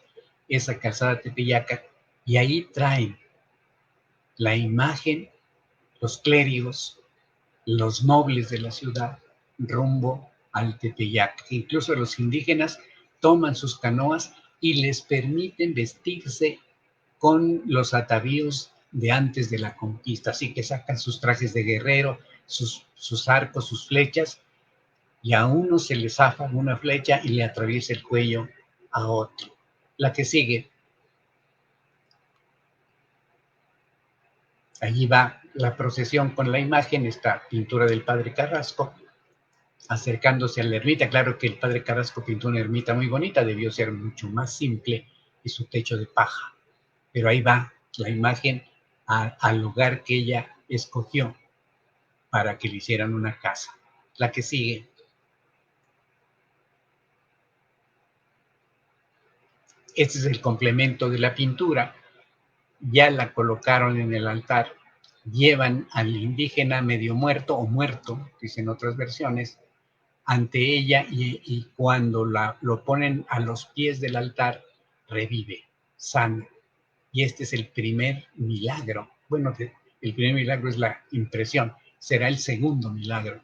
esa calzada Tepeyaca, y ahí traen la imagen, los clérigos, los nobles de la ciudad, rumbo al Tepeyac. Incluso los indígenas toman sus canoas y les permiten vestirse con los atavíos de antes de la conquista, así que sacan sus trajes de guerrero, sus arcos, sus flechas, y a uno se le zafa una flecha y le atraviesa el cuello a otro. La que sigue, allí va la procesión con la imagen, esta pintura del padre Carrasco, acercándose a la ermita. Claro que el padre Carrasco pintó una ermita muy bonita, debió ser mucho más simple y su techo de paja. Pero ahí va la imagen al lugar que ella escogió para que le hicieran una casa. La que sigue. Este es el complemento de la pintura. Ya la colocaron en el altar. Llevan al indígena medio muerto o muerto, dicen otras versiones, ante ella y cuando lo ponen a los pies del altar, revive, sana. Y este es el primer milagro. Bueno, el primer milagro es la impresión. Será el segundo milagro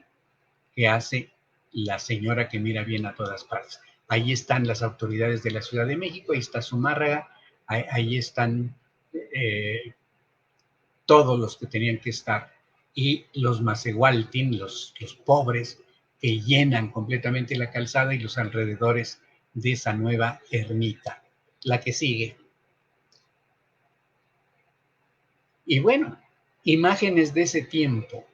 que hace la señora que mira bien a todas partes. Ahí están las autoridades de la Ciudad de México, ahí está Zumárraga, ahí están todos los que tenían que estar. Y los Macehualtin, los pobres, que llenan completamente la calzada y los alrededores de esa nueva ermita. La que sigue. Y bueno, imágenes de ese tiempo.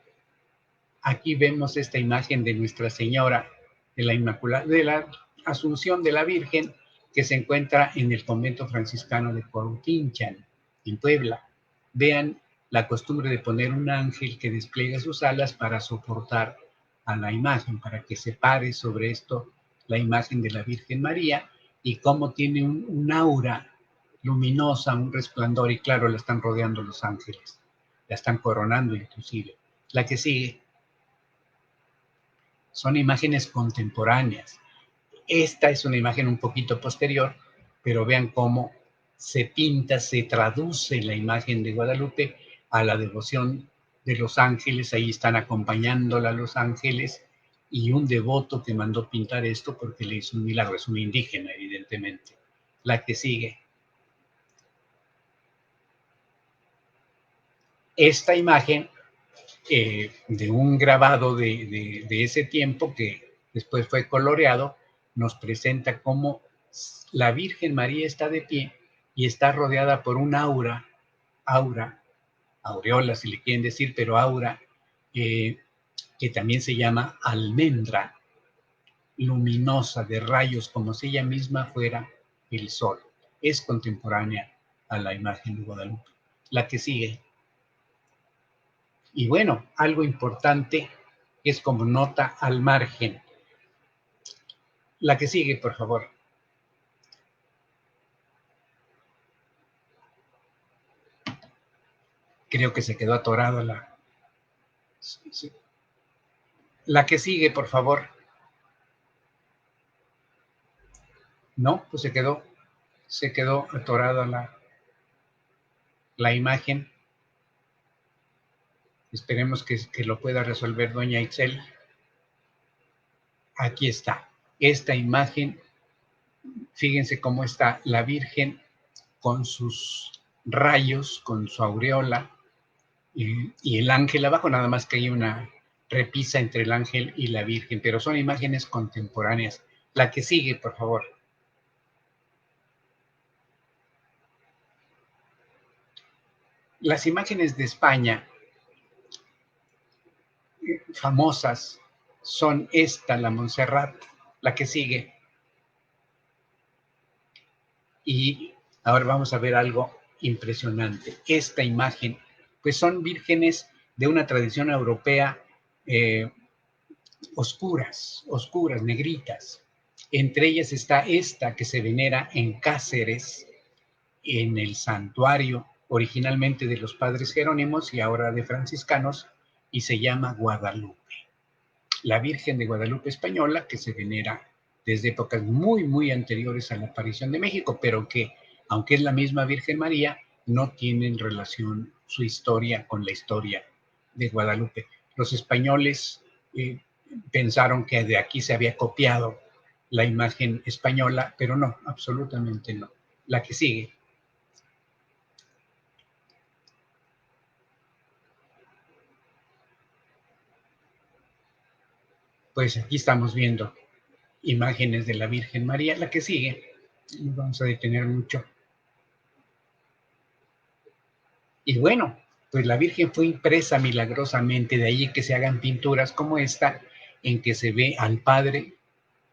Aquí vemos esta imagen de Nuestra Señora de la Inmaculada, de la Asunción de la Virgen, que se encuentra en el convento franciscano de Cuautinchan, en Puebla. Vean la costumbre de poner un ángel que despliega sus alas para soportar a la imagen, para que se pare sobre esto la imagen de la Virgen María, y cómo tiene un aura luminosa, un resplandor, y claro, la están rodeando los ángeles, la están coronando inclusive. La que sigue. Son imágenes contemporáneas. Esta es una imagen un poquito posterior, pero vean cómo se pinta, se traduce la imagen de Guadalupe a la devoción de los ángeles. Ahí están acompañándola los ángeles y un devoto que mandó pintar esto porque le hizo un milagro. Es un indígena, evidentemente. La que sigue. Esta imagen de un grabado de ese tiempo que después fue coloreado, nos presenta cómo la Virgen María está de pie y está rodeada por un aura, aureola si le quieren decir, pero aura, que también se llama almendra, luminosa de rayos, como si ella misma fuera el sol. Es contemporánea a la imagen de Guadalupe. La que sigue. Y bueno, algo importante es como nota al margen. La que sigue, por favor. Creo que se quedó atorada la... Sí. La que sigue, por favor. No, pues se quedó atorada la imagen. Esperemos que lo pueda resolver doña Itzel. Aquí está. Esta imagen, fíjense cómo está la Virgen con sus rayos, con su aureola, y el ángel abajo, nada más que hay una repisa entre el ángel y la Virgen, pero son imágenes contemporáneas. La que sigue, por favor. Las imágenes de España famosas son esta, la Montserrat, la que sigue. Y ahora vamos a ver algo impresionante. Esta imagen, pues son vírgenes de una tradición europea oscuras, negritas. Entre ellas está esta que se venera en Cáceres, en el santuario originalmente de los padres jerónimos y ahora de franciscanos, y se llama Guadalupe. La Virgen de Guadalupe española, que se venera desde épocas muy, muy anteriores a la aparición de México, pero que, aunque es la misma Virgen María, no tienen relación su historia con la historia de Guadalupe. Los españoles pensaron que de aquí se había copiado la imagen española, pero no, absolutamente no. La que sigue. Pues aquí estamos viendo imágenes de la Virgen María. La que sigue, nos vamos a detener mucho. Y bueno, pues la Virgen fue impresa milagrosamente, de ahí que se hagan pinturas como esta, en que se ve al Padre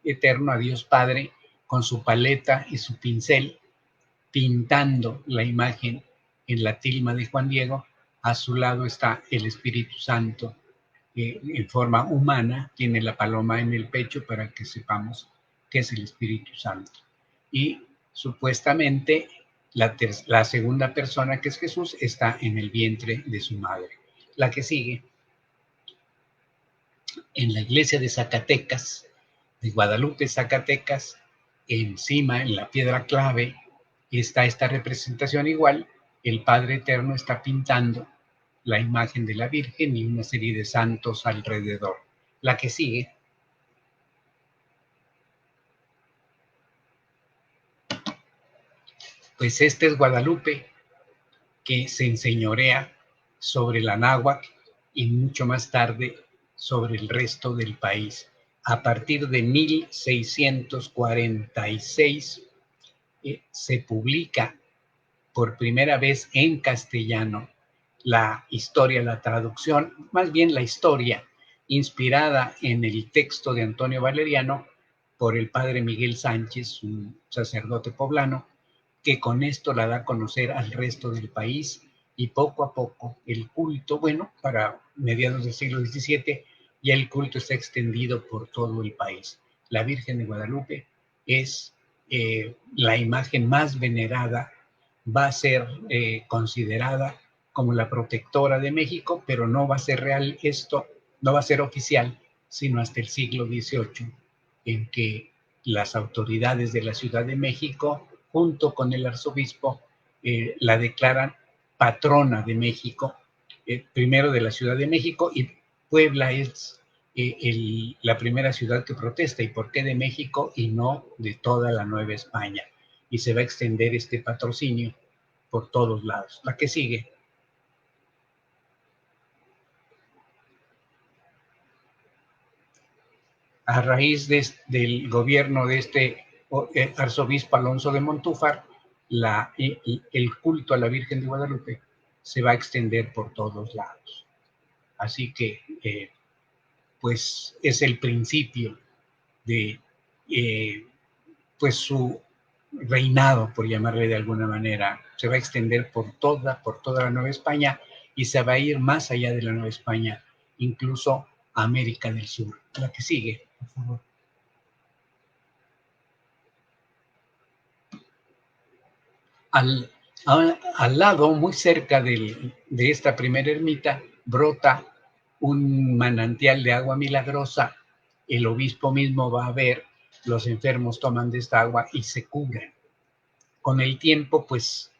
Eterno, a Dios Padre, con su paleta y su pincel, pintando la imagen en la tilma de Juan Diego. A su lado está el Espíritu Santo, en forma humana, tiene la paloma en el pecho para que sepamos que es el Espíritu Santo. Y supuestamente la segunda persona, que es Jesús, está en el vientre de su madre. La que sigue, en la iglesia de Zacatecas, de Guadalupe, Zacatecas, encima, en la piedra clave, está esta representación igual. El Padre Eterno está pintando la imagen de la Virgen y una serie de santos alrededor. La que sigue, pues este es Guadalupe, que se enseñorea sobre la náhuatl y mucho más tarde sobre el resto del país. A partir de 1646 se publica por primera vez en castellano la historia, la traducción, más bien la historia, inspirada en el texto de Antonio Valeriano por el padre Miguel Sánchez, un sacerdote poblano, que con esto la da a conocer al resto del país, y poco a poco el culto, bueno, para mediados del siglo XVII, ya el culto está extendido por todo el país. La Virgen de Guadalupe es la imagen más venerada, va a ser considerada como la protectora de México, pero no va a ser real esto, no va a ser oficial, sino hasta el siglo XVIII, en que las autoridades de la Ciudad de México, junto con el arzobispo, la declaran patrona de México, primero de la Ciudad de México, y Puebla es la primera ciudad que protesta. ¿Y por qué de México y no de toda la Nueva España? Y se va a extender este patrocinio por todos lados. La que sigue. A raíz del gobierno de este arzobispo Alonso de Montúfar, el culto a la Virgen de Guadalupe se va a extender por todos lados. Así que, pues, es el principio de, pues, su reinado, por llamarle de alguna manera. Se va a extender por toda la Nueva España, y se va a ir más allá de la Nueva España, incluso a América del Sur. La que sigue, por favor. Al, al lado, muy cerca de esta primera ermita, brota un manantial de agua milagrosa. El obispo mismo va a ver, los enfermos toman de esta agua y se curan. Con el tiempo, pues,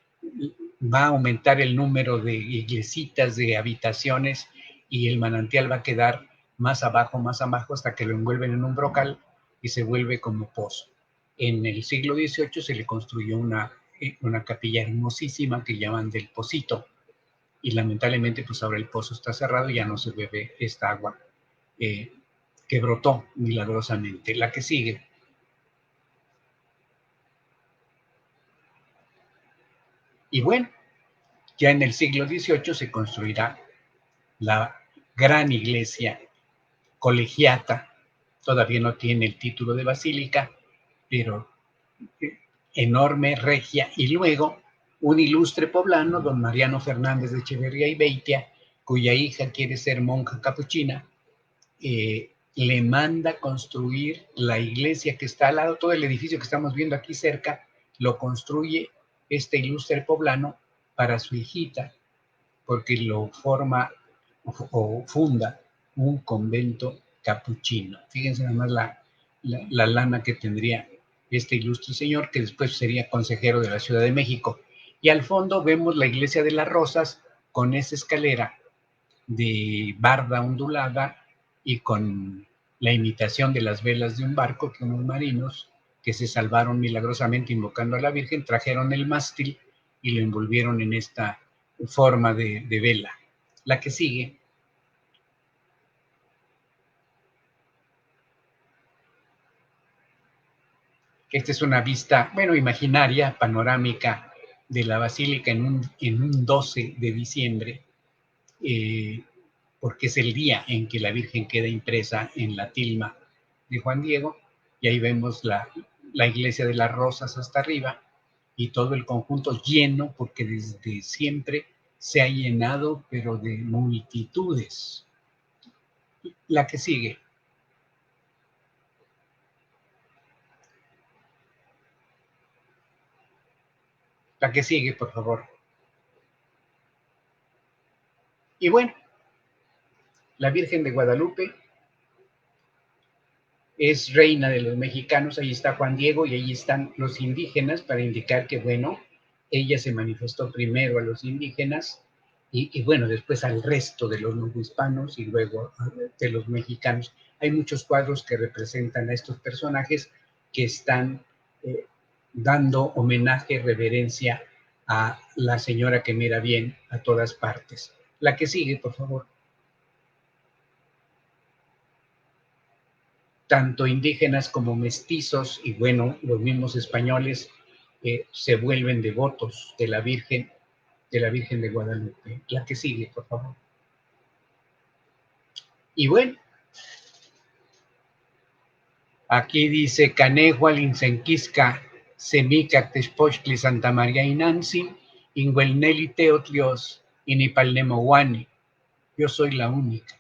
va a aumentar el número de iglesitas, de habitaciones, y el manantial va a quedar más abajo, hasta que lo envuelven en un brocal y se vuelve como pozo. En el siglo XVIII se le construyó una capilla hermosísima que llaman del Pocito, y lamentablemente pues ahora el pozo está cerrado y ya no se bebe esta agua que brotó milagrosamente. La que sigue. Y bueno, ya en el siglo XVIII se construirá la gran iglesia colegiata. Todavía no tiene el título de basílica, pero enorme, regia. Y luego un ilustre poblano, don Mariano Fernández de Echeverría y Beitia, cuya hija quiere ser monja capuchina, le manda construir la iglesia que está al lado. Todo el edificio que estamos viendo aquí cerca lo construye este ilustre poblano para su hijita, porque lo forma o funda un convento capuchino. Fíjense nada más la lana que tendría este ilustre señor, que después sería consejero de la Ciudad de México. Y al fondo vemos la iglesia de las Rosas, con esa escalera de barda ondulada y con la imitación de las velas de un barco, que unos marinos que se salvaron milagrosamente invocando a la Virgen trajeron el mástil y lo envolvieron en esta forma de vela. La que sigue. Esta es una vista, bueno, imaginaria, panorámica de la Basílica en un 12 de diciembre, porque es el día en que la Virgen queda impresa en la tilma de Juan Diego, y ahí vemos la iglesia de las Rosas hasta arriba, y todo el conjunto lleno, porque desde siempre se ha llenado, pero de multitudes. La que sigue. La que sigue, por favor. Y bueno, la Virgen de Guadalupe es reina de los mexicanos, ahí está Juan Diego y ahí están los indígenas para indicar que, bueno, ella se manifestó primero a los indígenas y bueno, después al resto de los novohispanos y luego de los mexicanos. Hay muchos cuadros que representan a estos personajes que están eh, dando homenaje, reverencia a la señora que mira bien a todas partes. La que sigue, por favor. Tanto indígenas como mestizos y bueno, los mismos españoles se vuelven devotos de la Virgen de Guadalupe. La que sigue, por favor. Y bueno, aquí dice Canehual, Insenquisca, Semica, Texpochtli, Santa María Inansi, Inguelneli Teotlios, Inipalnemohuani. Yo soy la única,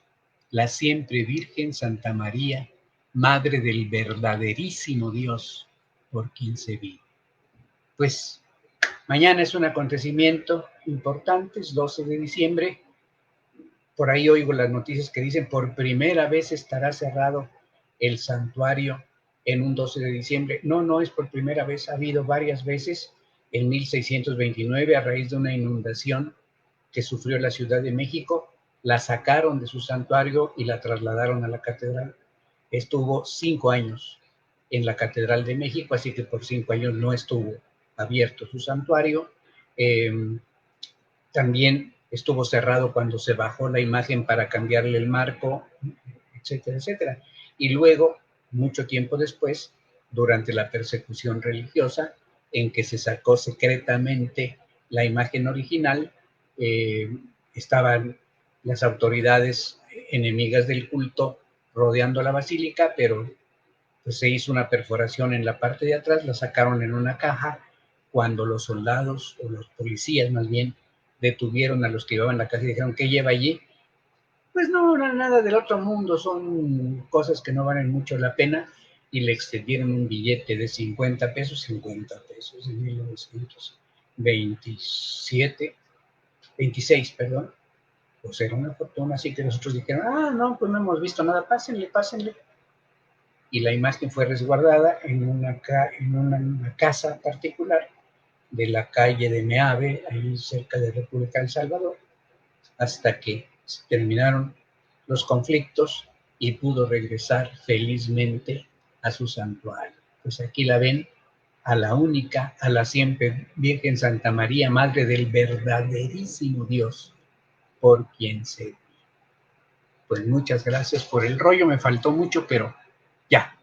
la siempre Virgen Santa María, Madre del verdaderísimo Dios, por quien se vive. Pues mañana es un acontecimiento importante, es 12 de diciembre. Por ahí oigo las noticias que dicen por primera vez estará cerrado el santuario en un 12 de diciembre. No, no es por primera vez, ha habido varias veces. En 1629, a raíz de una inundación que sufrió la Ciudad de México, la sacaron de su santuario y la trasladaron a la catedral. Estuvo 5 años en la Catedral de México, así que por 5 años no estuvo abierto su santuario. Eh, También estuvo cerrado cuando se bajó la imagen para cambiarle el marco, etcétera, etcétera. Y luego, mucho tiempo después, durante la persecución religiosa, en que se sacó secretamente la imagen original, estaban las autoridades enemigas del culto rodeando la basílica, pero pues se hizo una perforación en la parte de atrás, la sacaron en una caja. Cuando los soldados, o los policías más bien, detuvieron a los que llevaban la caja y dijeron, ¿qué lleva allí? Pues no, nada del otro mundo, son cosas que no valen mucho la pena, y le extendieron un billete de 50 pesos, de 1927, 26, perdón. Pues era una fortuna, así que nosotros dijeron, no, pues no hemos visto nada, pásenle, pásenle. Y la imagen fue resguardada en una casa particular de la calle de Meave, ahí cerca de República del Salvador, hasta que terminaron los conflictos y pudo regresar felizmente a su santuario. Pues aquí la ven, a la única, a la siempre Virgen Santa María, Madre del verdaderísimo Dios, por quien se... Pues muchas gracias por el rollo, me faltó mucho, pero ya.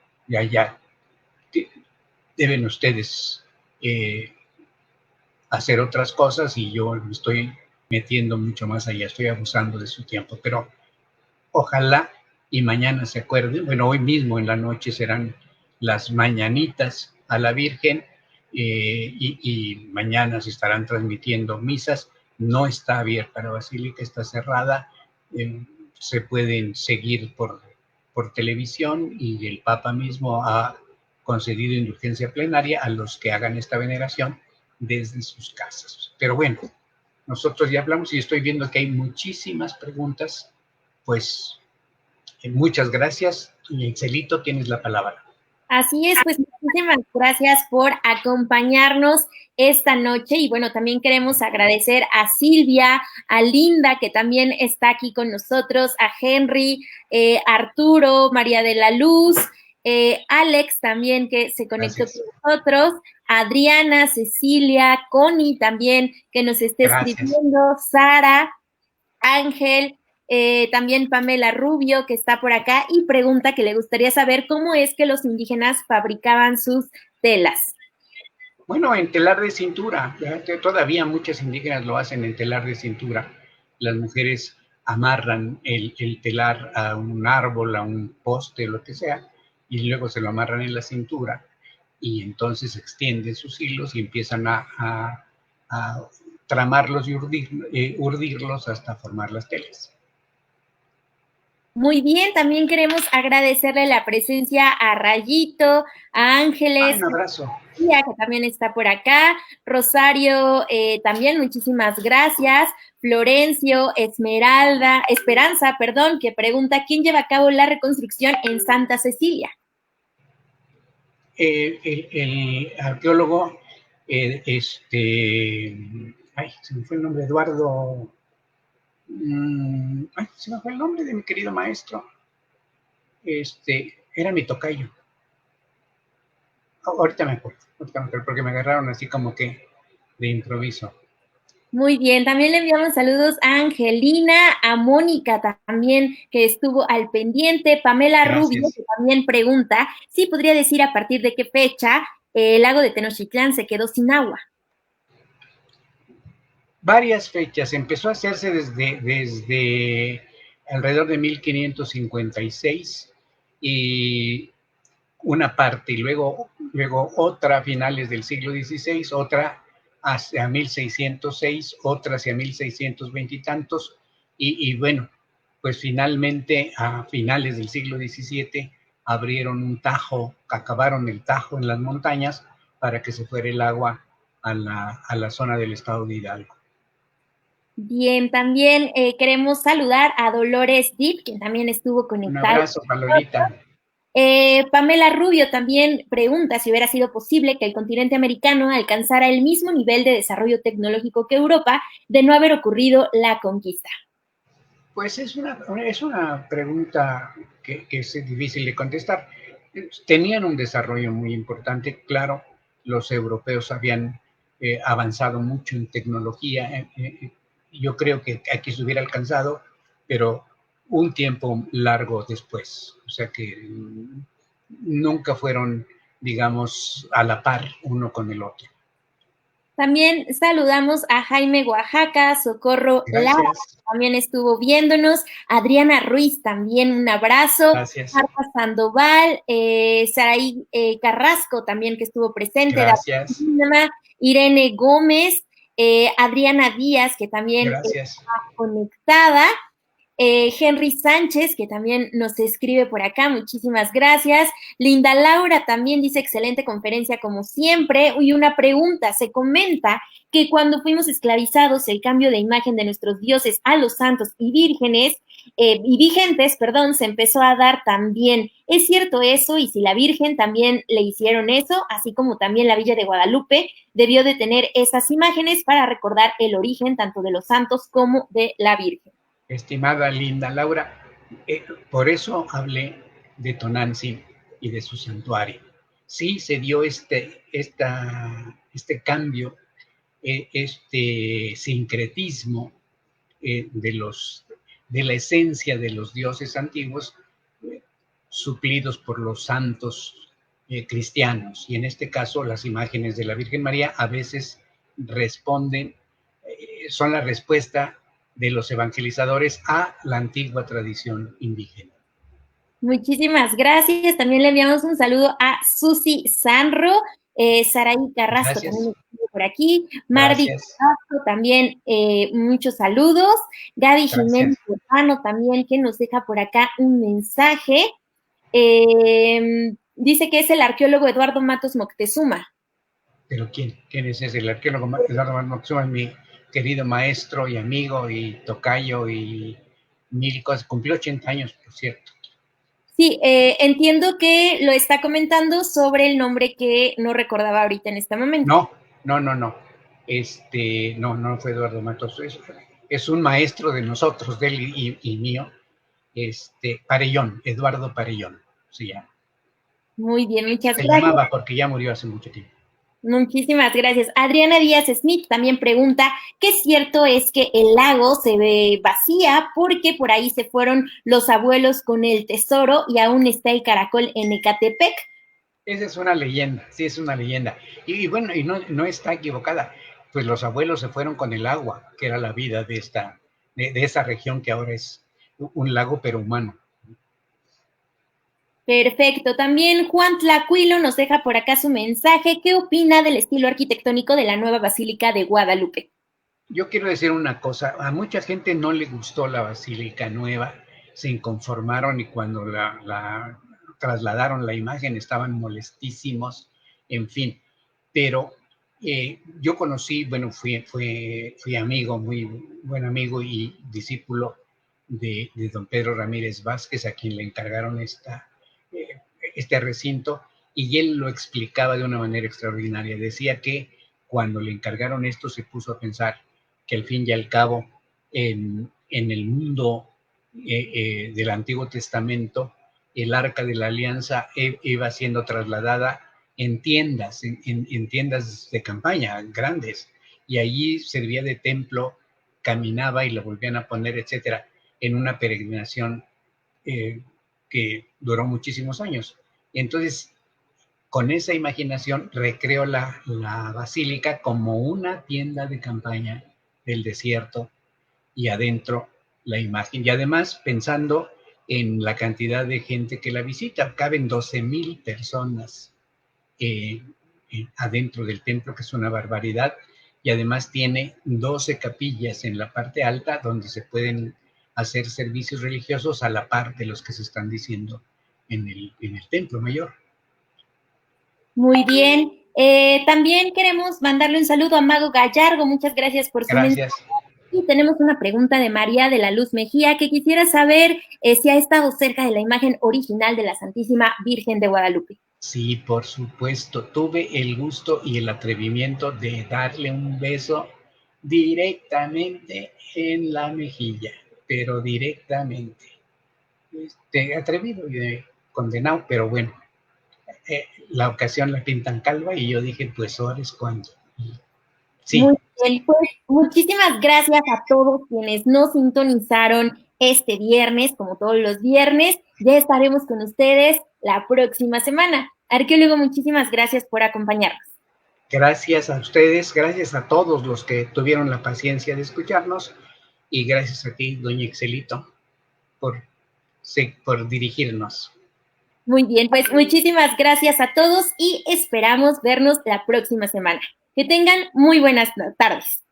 Deben ustedes hacer otras cosas y yo me estoy metiendo mucho más allá, estoy abusando de su tiempo, pero ojalá y mañana se acuerden, bueno, hoy mismo en la noche serán las mañanitas a la Virgen, y mañana se estarán transmitiendo misas. No está abierta la basílica, está cerrada, se pueden seguir por televisión, y el Papa mismo ha concedido indulgencia plenaria a los que hagan esta veneración desde sus casas. Pero bueno, nosotros ya hablamos y estoy viendo que hay muchísimas preguntas. Pues muchas gracias. Y Excelito, tienes la palabra. Así es, pues muchísimas gracias por acompañarnos esta noche y bueno, también queremos agradecer a Silvia, a Linda, que también está aquí con nosotros, a Henry, Arturo, María de la Luz, Alex también que se conectó con nosotros, Adriana, Cecilia, Connie también que nos está escribiendo, Sara, Ángel, también Pamela Rubio, que está por acá, y pregunta que le gustaría saber cómo es que los indígenas fabricaban sus telas? Bueno, en telar de cintura. Todavía muchas indígenas lo hacen en telar de cintura. Las mujeres amarran el telar a un árbol, a un poste, lo que sea, y luego se lo amarran en la cintura y entonces extienden sus hilos y empiezan a tramarlos y urdirlos hasta formar las telas. Muy bien, también queremos agradecerle la presencia a Rayito, a Ángeles, Un abrazo. que también está por acá, Rosario, también muchísimas gracias, Florencio, Esperanza, perdón, que pregunta, ¿quién lleva a cabo la reconstrucción en Santa Cecilia? El arqueólogo, ay, se me fue el nombre, Eduardo, ay, se me fue el nombre de mi querido maestro, era mi tocayo. Ahorita me acuerdo, porque me agarraron así como que de improviso. Muy bien, también le enviamos saludos a Angelina, a Mónica también, que estuvo al pendiente, Pamela Rubio, que también pregunta si podría decir a partir de qué fecha el lago de Tenochtitlán se quedó sin agua. Varias fechas, empezó a hacerse desde alrededor de 1556 y una parte, y luego otra a finales del siglo XVI, otra hacia 1606, otra hacia 1620 y tantos, y bueno, pues finalmente a finales del siglo XVII abrieron un tajo, acabaron el tajo en las montañas para que se fuera el agua a la zona del estado de Hidalgo. Bien, también queremos saludar a Dolores Deep, quien también estuvo conectada. Un abrazo, Palolita. Pamela Rubio también pregunta si hubiera sido posible que el continente americano alcanzara el mismo nivel de desarrollo tecnológico que Europa de no haber ocurrido la conquista. Pues es una pregunta que es difícil de contestar. Tenían un desarrollo muy importante, claro, los europeos habían avanzado mucho en tecnología, yo creo que aquí se hubiera alcanzado, pero un tiempo largo después, o sea que nunca fueron, digamos, a la par uno con el otro. También saludamos a Jaime Oaxaca, Socorro Lara, también estuvo viéndonos, Adriana Ruiz también un abrazo, Gracias. Marta Sandoval, Saraí Carrasco también que estuvo presente, Gracias. Irene Gómez, Adriana Díaz que también está conectada, Henry Sánchez, que también nos escribe por acá, muchísimas gracias. Linda Laura también dice, excelente conferencia como siempre. Y una pregunta, se comenta que cuando fuimos esclavizados, el cambio de imagen de nuestros dioses a los santos y vírgenes, y vigentes, perdón, se empezó a dar también. ¿Es cierto eso? Y si la Virgen también le hicieron eso, así como también la Villa de Guadalupe debió de tener esas imágenes para recordar el origen tanto de los santos como de la Virgen. Estimada Linda Laura, por eso hablé de Tonantzin y de su santuario. Sí se dio este cambio, este sincretismo de la esencia de los dioses antiguos, suplidos por los santos cristianos. Y en este caso, las imágenes de la Virgen María a veces responden, son la respuesta de los evangelizadores a la antigua tradición indígena. Muchísimas gracias. También le enviamos un saludo a Susi Sanro, Saraí Carrasco también estuvo por aquí, Mardi Carrasco también, muchos saludos, Gaby Jiménez Urbano también que nos deja por acá un mensaje, dice que es el arqueólogo Eduardo Matos Moctezuma. ¿Pero quién? ¿Quién es ese? El arqueólogo Eduardo Matos Moctezuma es mi querido maestro y amigo y tocayo y mil cosas. Cumplió 80 años, por cierto. Sí, entiendo que lo está comentando sobre el nombre que no recordaba ahorita en este momento. No. No fue Eduardo Matos. Es un maestro de nosotros, de él y mío. Parellón, Eduardo Parellón se llama. Muy bien, muchas gracias. Se llamaba porque ya murió hace mucho tiempo. Muchísimas gracias. Adriana Díaz Smith también pregunta, ¿qué cierto es que el lago se ve vacía porque por ahí se fueron los abuelos con el tesoro y aún está el caracol en Ecatepec? Esa es una leyenda, sí es una leyenda. Y bueno, y no está equivocada, pues los abuelos se fueron con el agua, que era la vida de esa región que ahora es un lago pero humano. Perfecto. También Juan Tlacuilo nos deja por acá su mensaje. ¿Qué opina del estilo arquitectónico de la nueva Basílica de Guadalupe? Yo quiero decir una cosa, a mucha gente no le gustó la Basílica Nueva, se inconformaron y cuando la trasladaron la imagen estaban molestísimos, en fin, pero yo conocí, bueno, fui amigo, muy buen amigo y discípulo de don Pedro Ramírez Vázquez, a quien le encargaron eh, este recinto, y él lo explicaba de una manera extraordinaria. Decía que cuando le encargaron esto se puso a pensar que al fin y al cabo en el mundo del Antiguo Testamento el arca de la alianza iba siendo trasladada en tiendas, en tiendas de campaña grandes, y allí servía de templo, caminaba y lo volvían a poner, etcétera, en una peregrinación eh, que duró muchísimos años. Entonces, con esa imaginación, recreó la basílica como una tienda de campaña del desierto y adentro la imagen. Y además pensando en la cantidad de gente que la visita, caben 12,000 personas adentro del templo, que es una barbaridad, y además tiene 12 capillas en la parte alta donde se pueden hacer servicios religiosos a la par de los que se están diciendo en el templo mayor. Muy bien. También queremos mandarle un saludo a Mago Gallardo. Muchas gracias por su mensaje. Gracias. Y tenemos una pregunta de María de la Luz Mejía que quisiera saber si ha estado cerca de la imagen original de la Santísima Virgen de Guadalupe. Sí, por supuesto. Tuve el gusto y el atrevimiento de darle un beso directamente en la mejilla, pero directamente. Atrevido y condenado, pero bueno, la ocasión la pintan calva y yo dije, pues ahora es cuando. Muy Sí, bien, pues muchísimas gracias a todos quienes nos sintonizaron este viernes, como todos los viernes. Ya estaremos con ustedes la próxima semana. Arqueólogo, muchísimas gracias por acompañarnos. gracias a ustedes, gracias a todos los que tuvieron la paciencia de escucharnos y gracias a ti, doña Excelito, por, sí, por dirigirnos. Muy bien, pues muchísimas gracias a todos y esperamos vernos la próxima semana. Que tengan muy buenas tardes.